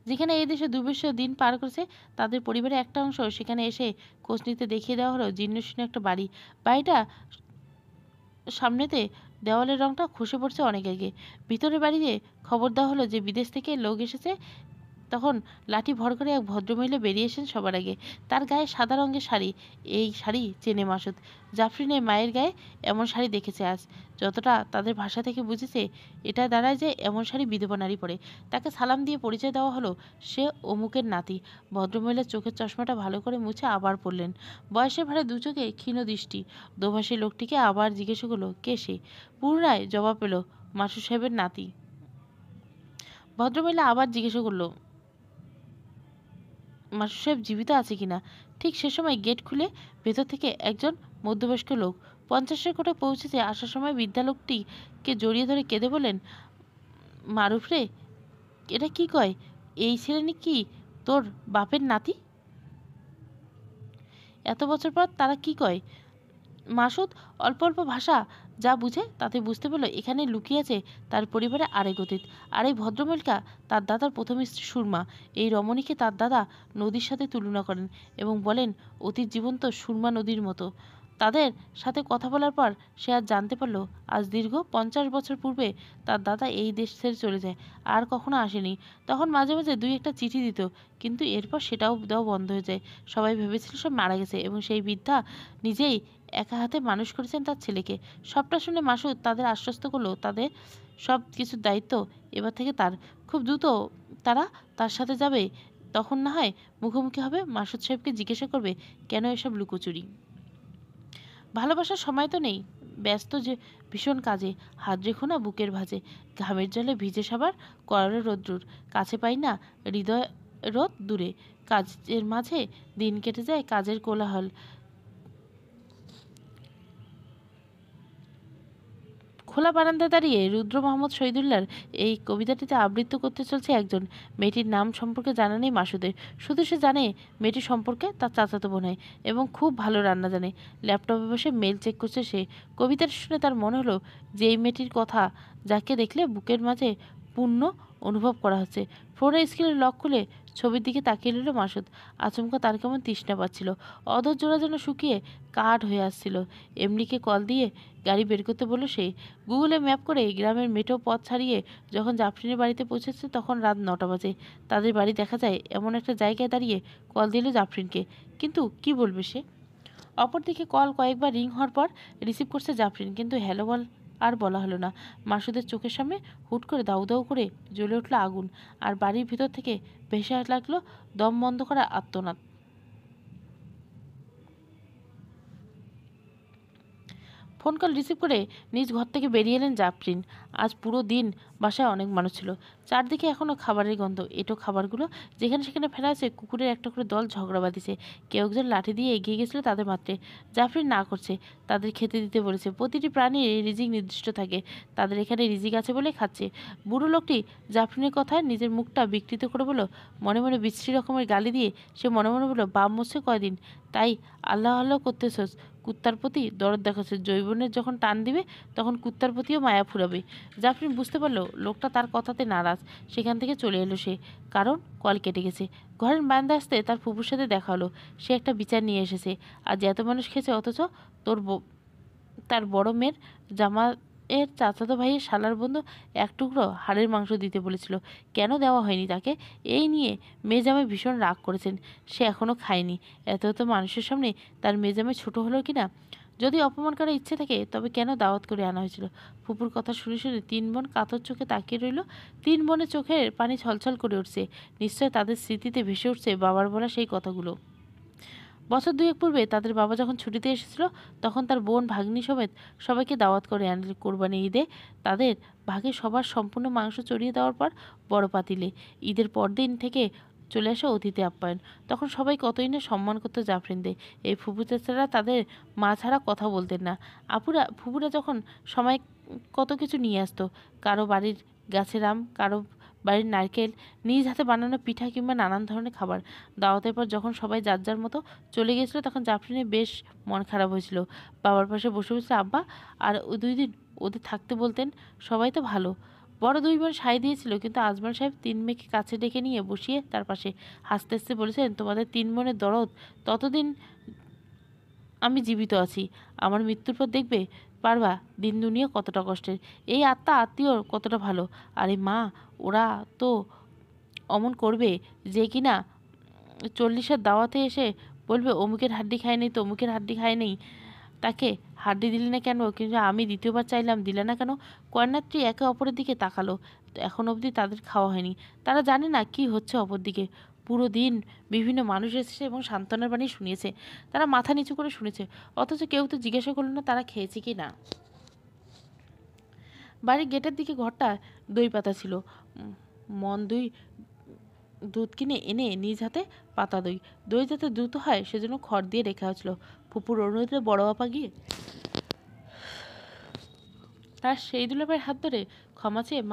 যেখানে এই দেশে দুর্বিষহ দিন পার করেছে তাদের পরিবারের একটা অংশ সেখানে এসে খোঁজ নিতে দেখিয়ে দেওয়া হলো জীর্ণশীর্ণ একটা বাড়ি। বাড়িটা সামনেতে দেওয়ালের রংটা খসে পড়ছে অনেক আগে। ভিতরে বাড়িতে খবর দেওয়া হলো যে বিদেশ থেকে লোক এসেছে। তখন লাঠি ভর করে এক ভদ্রমহিলা বেরিয়ে এসেন সবার আগে। তার গায়ে সাদা রঙের শাড়ি। এই শাড়ি চেনে মাসুদ। জাফরিনের মায়ের গায়ে এমন শাড়ি দেখেছে আজ। যতটা তাদের ভাষা থেকে বুঝেছে, এটা দাঁড়ায় যে এমন শাড়ি বিধবা নারী পরে। তাকে সালাম দিয়ে পরিচয় দেওয়া হলো সে অমুকের নাতি। ভদ্রমহিলার চোখের চশমাটা ভালো করে মুছে আবার পড়লেন। বয়সের ভারে দু চোখে ক্ষীণ দৃষ্টি। দোভাষী লোকটিকে আবার জিজ্ঞেস করলো কে সে। পুনরায় জবাব পেল মাসুদ সাহেবের নাতি। ভদ্রমহিলা আবার জিজ্ঞেস করলো মাসুদ সাহেব জীবিত আছে কিনা। ঠিক সে সময় গেট খুলে ভেতর থেকে একজন মধ্যবয়স্ক লোক 50-এর কোঠে পৌঁছেছে আসার সময় বৃদ্ধা লোকটিকে জড়িয়ে ধরে কেঁদে বলেন, মারুফ রে, এটা কি কয়? এই ছেলে কি তোর বাপের নাতি? এত বছর পর তারা কি কয়? মাসুদ অল্প অল্প ভাষা যা বুঝে তাতে বুঝতে পারল এখানে লুকিয়ে আছে তার পরিবারে আরেক অতীত। আর এই ভদ্রমহিলা তার দাদার প্রথম স্ত্রী সুরমা। এই রমণীকে তার দাদা নদীর সাথে তুলনা করেন এবং বলেন অতীত জীবন্ত সুরমা নদীর মতো। তাদের সাথে কথা বলার পর সে আজ জানতে পারল আজ দীর্ঘ 50 বছর পূর্বে তার দাদা এই দেশ ছেড়ে চলে যায়, আর কখনো আসেনি। তখন মাঝে মাঝে দুই একটা চিঠি দিত, কিন্তু এরপর সেটাও দেওয়া বন্ধ হয়ে যায়। সবাই ভেবেছিল সব মারা গেছে এবং সেই বৃদ্ধা নিজেই একা হাতে মানুষ করেছেন তার ছেলেকে। সবটা শুনে মাসুদ তাদের আশ্বস্ত করলো তাদের সব কিছুর দায়িত্ব এবার থেকে তার। খুব দ্রুত তারা তার সাথে যাবে। তখন না হয় মুখোমুখি হবে, মাসুদ সাহেবকে জিজ্ঞাসা করবে কেন এসব লুকোচুরি। ভালোবাসার সময় তো নেই, ব্যস্ত যে ভীষণ কাজে। হাত রেখো না বুকের ভাঁজে, ঘামের জলে ভিজে সাবার করালো রোদ্রুর। কাছে পাই না হৃদয় রোদ দূরে, কাজের মাঝে দিন কেটে যায় কাজের কোলাহল। খোলা বারান্দায় দাঁড়িয়ে রুদ্র মোহাম্মদ শহীদুল্লাহর এই কবিতাটিতে আবৃত্তি করতে চলছে একজন। মেয়েটির নাম সম্পর্কে জানা নেই মাসুদের, শুধু সে জানে মেয়েটির সম্পর্কে তার চাচাতো বোন হয় এবং খুব ভালো রান্না জানে। ল্যাপটপে বসে মেল চেক করছে সে। কবিতাটা শুনে তার মনে হলো যে এই মেয়েটির কথা, যাকে দেখলে বুকের মাঝে পূর্ণ অনুভব করা হচ্ছে। ফোনের স্ক্রিনে লক খুলে ছবির দিকে তাকিয়ে রইল মাসুদ। আচমকা তার কেমন তৃষ্ণা পাচ্ছিল। অধর জোড়া যেন শুকিয়ে কাঠ হয়ে আসছিল। এমনিকে কল দিয়ে গাড়ি বের করতে বলল সে। গুগলে ম্যাপ করে গ্রামের মেঠো পথ ছাড়িয়ে যখন জাফরিনের বাড়িতে পৌঁছেছে তখন রাত 9টা বাজে। তাদের বাড়ি দেখা যায় এমন একটা জায়গায় দাঁড়িয়ে কল দিল জাফরিনকে, কিন্তু কি বলবে সে। অপরদিকে কল কয়েকবার রিং হওয়ার পর রিসিভ করছে জাফরিন, কিন্তু হ্যালো আর বলা হলো না। মাসুদের চোখের সামনে হুট করে দাউ দাউ করে জ্বলে উঠল আগুন, আর বাড়ির ভিতর থেকে ভেসে লাগলো দম বন্ধ করা আর্তনাদ। ফোন কল রিসিভ করে নিজ ঘর থেকে বেরিয়ে এলেন জাফরিন। আজ পুরো দিন বাসায় অনেক মানুষ ছিল। চারদিকে এখনও খাবারের গন্ধ। এটো খাবারগুলো যেখানে সেখানে ফেলা আছে। কুকুরের একটা করে দল ঝগড়া বাঁধিছে। কেউ একজন লাঠি দিয়ে এগিয়ে গেছিল তাদের মাত্রে। জাফরিন না করছে, তাদের খেতে দিতে বলেছে। প্রতিটি প্রাণীর রিজিক নির্দিষ্ট থাকে, তাদের এখানে রিজিক আছে বলে খাচ্ছে। বুড়ো লোকটি জাফরিনের কথায় নিজের মুখটা বিকৃত করে বলল, মনে মনে বিশ্রী রকমের গালি দিয়ে সে মনে মনে বলল, বাপ মরছে কয়দিন, তাই আল্লাহ আল্লাহ করতেছস, কুত্তার প্রতি দরদ দেখাচ্ছে। জৈবনের যখন টান দিবে তখন কুত্তার প্রতিও মায়া ফুরাবে। জাফরিন বুঝতে পারল লোকটা তার কথাতে নারাজ। সেখান থেকে চলে এলো সে, কারণ কল কেটে গেছে। ঘরের বারান্দায় আসতে তার ফুপুর সাথে দেখা হলো। সে একটা বিচার নিয়ে এসেছে। আজ এত মানুষ খেয়েছে, অথচ তার বড় মেয়ের জামা এর চাচাতো ভাইয়ের শালার বন্ধু এক টুকরো হাড়ের মাংস দিতে বলেছিল, কেন দেওয়া হয়নি তাকে। এই নিয়ে মেয়ে জামাই ভীষণ রাগ করেছেন। সে এখনও খায়নি। এত এত মানুষের সামনে তার মেয়ে জামাই ছোটো হলো কিনা। যদি অপমান করার ইচ্ছে থাকে তবে কেন দাওয়াত করে আনা হয়েছিল। ফুপুর কথা শুনে শুনে 3 বোন কাতর চোখে তাকিয়ে রইল। 3 বোনের চোখের পানি ছলছল করে উঠছে। নিশ্চয় তাদের স্মৃতিতে ভেসে উঠছে বাবার বলা সেই কথাগুলো। বছর দুয়েক পূর্বে তাদের বাবা যখন ছুটিতে এসেছিল তখন তার বোন ভাগ্নি সমেত সবাইকে দাওয়াত করে আনলেন। কোরবানি ঈদে তাদের ভাগে সবার সম্পূর্ণ মাংস চড়িয়ে দেওয়ার পর বড় পাতিলে ঈদের পরদিন থেকে চলে আসে অতিথি আপ্যায়ন। তখন সবাই কতই না সম্মান করতো জাফরিনদের। এই ফুপু চাচারা তাদের মা ছাড়া কথা বলতেন না। ফুপুরা যখন সময় কত কিছু নিয়ে আসতো, কারো বাড়ির গাছের আম, কারো বাড়ির নারকেল, নিজ হাতে বানানো পিঠা কিংবা নানান ধরনের খাবার। দাওয়াতের পর যখন সবাই যার যার মতো চলে গিয়েছিল তখন জাফরিনের বেশ মন খারাপ হয়েছিল। বাবার পাশে বসে বসে আব্বা আর 2 দিন ওদের থাকতে বলতেন। সবাই তো ভালো। বড় 2 বোন সায় দিয়েছিল, কিন্তু আজমল সাহেব 3 মেয়েকে কাছে ডেকে নিয়ে বসিয়ে তার পাশে হাসতে হাসতে বলেছেন, তোমাদের 3 বোনের দরদ ততদিন আমি জীবিত আছি। আমার মৃত্যুর পর দেখবে পারবা দিন দুনিয়া কতটা কষ্টের, এই আত্মীয় কতটা ভালো। আরে মা, ওরা তো অমন করবে যে কিনা 40-এর দাওয়াতে এসে বলবে অমুকের হাড্ডি খায় নেই, তমুকের হাড্ডি খায় নেই, তাকে হাড্ডি দিলে না কেন, কিন্তু আমি দ্বিতীয়বার চাইলাম দিলে না কেন। কন্যাত্রী একে অপরের দিকে তাকালো। এখন অবধি তাদের খাওয়া হয়নি। তারা জানে না কি হচ্ছে অপর দিকে। পুরো দিন বিভিন্ন মানুষ এসেছে এবং সান্ত্বনার বাণী শুনিয়েছে। তারা মাথা নিচু করে শুনেছে, অথচ কেউ তো জিজ্ঞাসা করলো না তারা খেয়েছে কি না। বাড়ির গেটের দিকে ঘরটা দই পাতা ছিল। মন দুধ কিনে এনে নিজ হাতে পাতা দই যাতে দ্রুত হয় সেজন্য খড় দিয়ে রেখা হয়েছিল। ফুপুর অনুরোধে বড় আপা গিয়ে তার সেই দুলাভাইয়ের হাত ধরে ক্ষমা চেয়ে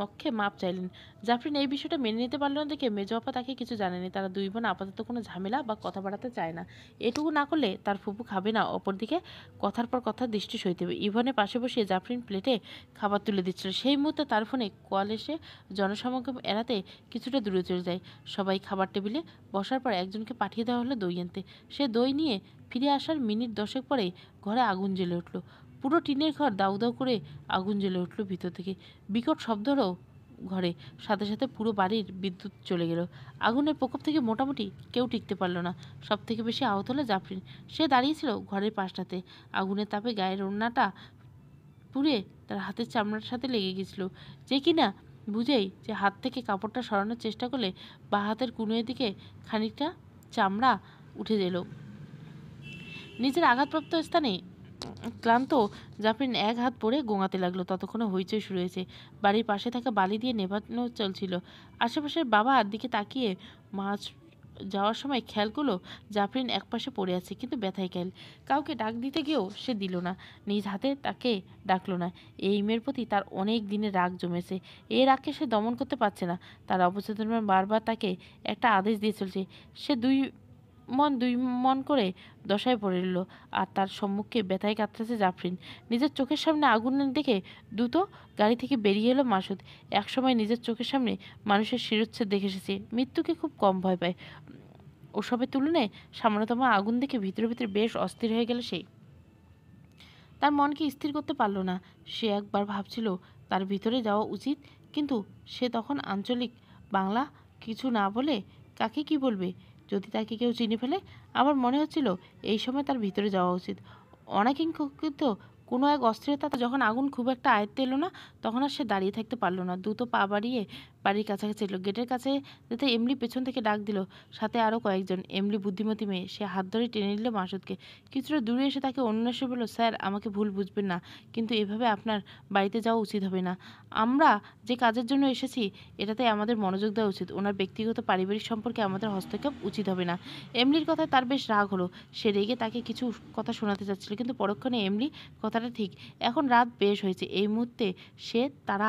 মক্ষে মাপ চাইলেন। জাফরিন এই বিষয়টা মেনে নিতে পারল না দেখে মেজো আপা তাকে কিছু জানেনি। তারা 2 বোন আপাতত কোনো ঝামেলা বা কথা বাড়াতে চায় না। এটুকু না করলে তার ফুপু খাবে না। অপরদিকে কথার পর কথা দৃষ্টি সইতে হবে। ইভনের পাশে বসিয়ে জাফরিন প্লেটে খাবার তুলে দিচ্ছিল। সেই মুহূর্তে তার ফোনে কল এসে জনসমাগম এড়াতে কিছুটা দূরে চলে যায়। সবাই খাবার টেবিলে বসার পর একজনকে পাঠিয়ে দেওয়া হলো দই আনতে। সে দই নিয়ে ফিরে আসার মিনিট 10 পরেই ঘরে আগুন জ্বলে উঠল। পুরো টিনের ঘর দাউ দাউ করে আগুন জ্বলে উঠল ভিতর থেকে। বিকট শব্দ হলো ঘরে, সাথে সাথে পুরো বাড়ির বিদ্যুৎ চলে গেল। আগুনের প্রকোপ থেকে মোটামুটি কেউ টিকতে পারল না। সব থেকে বেশি আহত হলো জাফরিন। সে দাঁড়িয়েছিল ঘরের পাশটাতে। আগুনের তাপে গায়ের ওড়নাটা পুড়ে তার হাতের চামড়ার সাথে লেগে গেছিল। যে কিনা বুঝেই যে হাত থেকে কাপড়টা সরানোর চেষ্টা করলে বা হাতের কুনোয়ের দিকে খানিকটা চামড়া উঠে এলো। নিজের আঘাতপ্রাপ্ত স্থানে ক্লান্ত জাফরিন এক হাত পরে গোঙাতে লাগলো। ততক্ষণে হইচই শুরু হয়েছে। বাড়ির পাশে থাকা বালি দিয়ে নেভানো চলছিল। আশেপাশের বাবার দিকে তাকিয়ে মাছ যাওয়ার সময় খেয়াল করলো জাফরিন একপাশে পড়ে আছে, কিন্তু ব্যথায় খেয়াল। কাউকে ডাক দিতে গিয়েও সে দিল না, নিজ হাতে তাকে ডাকলো না। এই মেয়ের প্রতি তার অনেক দিনের রাগ জমেছে। এই রাগকে সে দমন করতে পারছে না। তার অবচেতন বারবার তাকে একটা আদেশ দিয়ে চলছে। সে দুই মন করে দশায় পড়ে রইল। আর তার সম্মুখে ব্যথায় কাঁদতেছে জাফরিন। নিজের চোখের সামনে আগুন দেখে দ্রুত গাড়ি থেকে বেরিয়ে এলো মাসুদ। একসময় নিজের চোখের সামনে মানুষের শিরোচ্ছেদ দেখে এসেছে। মৃত্যুকে খুব কম ভয় পায়। ওসবের তুলনায় সামান্যতম আগুন দেখে ভিতরে ভিতরে বেশ অস্থির হয়ে গেল সেই। তার মনকে স্থির করতে পারল না। সে একবার ভাবছিল তার ভিতরে যাওয়া উচিত, কিন্তু সে তখন আঞ্চলিক বাংলা কিছু না বলে কাকে কি বলবে। যদি তাকে কেউ চিনে ফেলে। আবার মনে হচ্ছিল এই সময় তার ভিতরে যাওয়া উচিত। অনাকাঙ্ক্ষিত কোনো এক অস্থিরতা যখন আগুন খুব একটা আয়ত্তে এলো না, তখন আর সে দাঁড়িয়ে থাকতে পারলো না। দ্রুত পা বাড়িয়ে বাড়ির কাছাকাছি এলো। গেটের কাছে যেতে এমলি পেছন থেকে ডাক দিল, সাথে আরও কয়েকজন। এমলি বুদ্ধিমতী মেয়ে, সে হাত ধরে টেনে নিল মাসুদকে। কিছুটা দূরে এসে তাকে অন্যেষে বলল, স্যার আমাকে ভুল বুঝবেন না, কিন্তু এভাবে আপনার বাড়িতে যাওয়া উচিত হবে না। আমরা যে কাজের জন্য এসেছি এটাতে আমাদের মনোযোগ দেওয়া উচিত। ওনার ব্যক্তিগত পারিবারিক সম্পর্কে আমাদের হস্তক্ষেপ উচিত হবে না। এমলির কথায় তার বেশ রাগ হলো। সে রেগে তাকে কিছু কথা শোনাতে চাচ্ছিল, কিন্তু পরক্ষণে এমলি কথাটা ঠিক। এখন রাত বেশ হয়েছে। এই মুহূর্তে তারা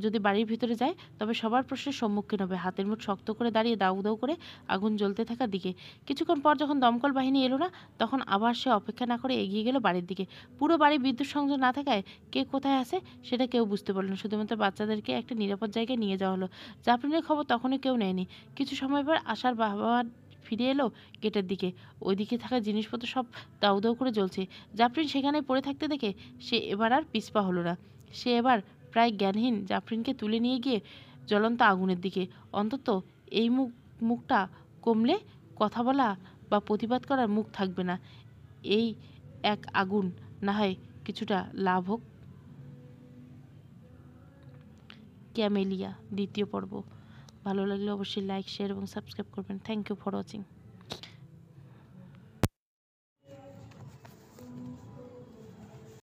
যদি বাড়ির ভিতরে যায় তবে সবার প্রশ্নের সম্মুখীন হবে। হাতের মুঠ শক্ত করে দাঁড়িয়ে দাউ দাউ করে আগুন জ্বলতে থাকার দিকে। কিছুক্ষণ পর যখন দমকল বাহিনী এলো না, তখন আবার সে অপেক্ষা না করে এগিয়ে গেল বাড়ির দিকে। পুরো বাড়ি বিদ্যুৎ সংযোগ না থাকায় কে কোথায় আছে সেটা কেউ বুঝতে পারল না। শুধুমাত্র বাচ্চাদেরকে একটা নিরাপদ জায়গায় নিয়ে যাওয়া হলো। জাফরিনের খবর তখনই কেউ নেয়নি। কিছু সময় পর আশার বাবা ফিরে এলো গেটের দিকে। ওইদিকে থাকা জিনিসপত্র সব দাউ দাউ করে জ্বলছে। জাফরিন সেখানে পড়ে থাকতে দেখে সে এবার আর পিছপা হলো না। সে এবার প্রায় জ্ঞানহীন জাফরিনকে তুলে নিয়ে গিয়ে জ্বলন্ত আগুনের দিকে। অন্তত এই মুখটা কমলে কথা বলা বা প্রতিবাদ করার মুখ থাকবে না। এই এক আগুন না হয় কিছুটা লাভ হোক। ক্যামেলিয়া 2য় পর্ব। ভালো লাগলে অবশ্যই লাইক, শেয়ার এবং সাবস্ক্রাইব করবেন। Thank you for watching.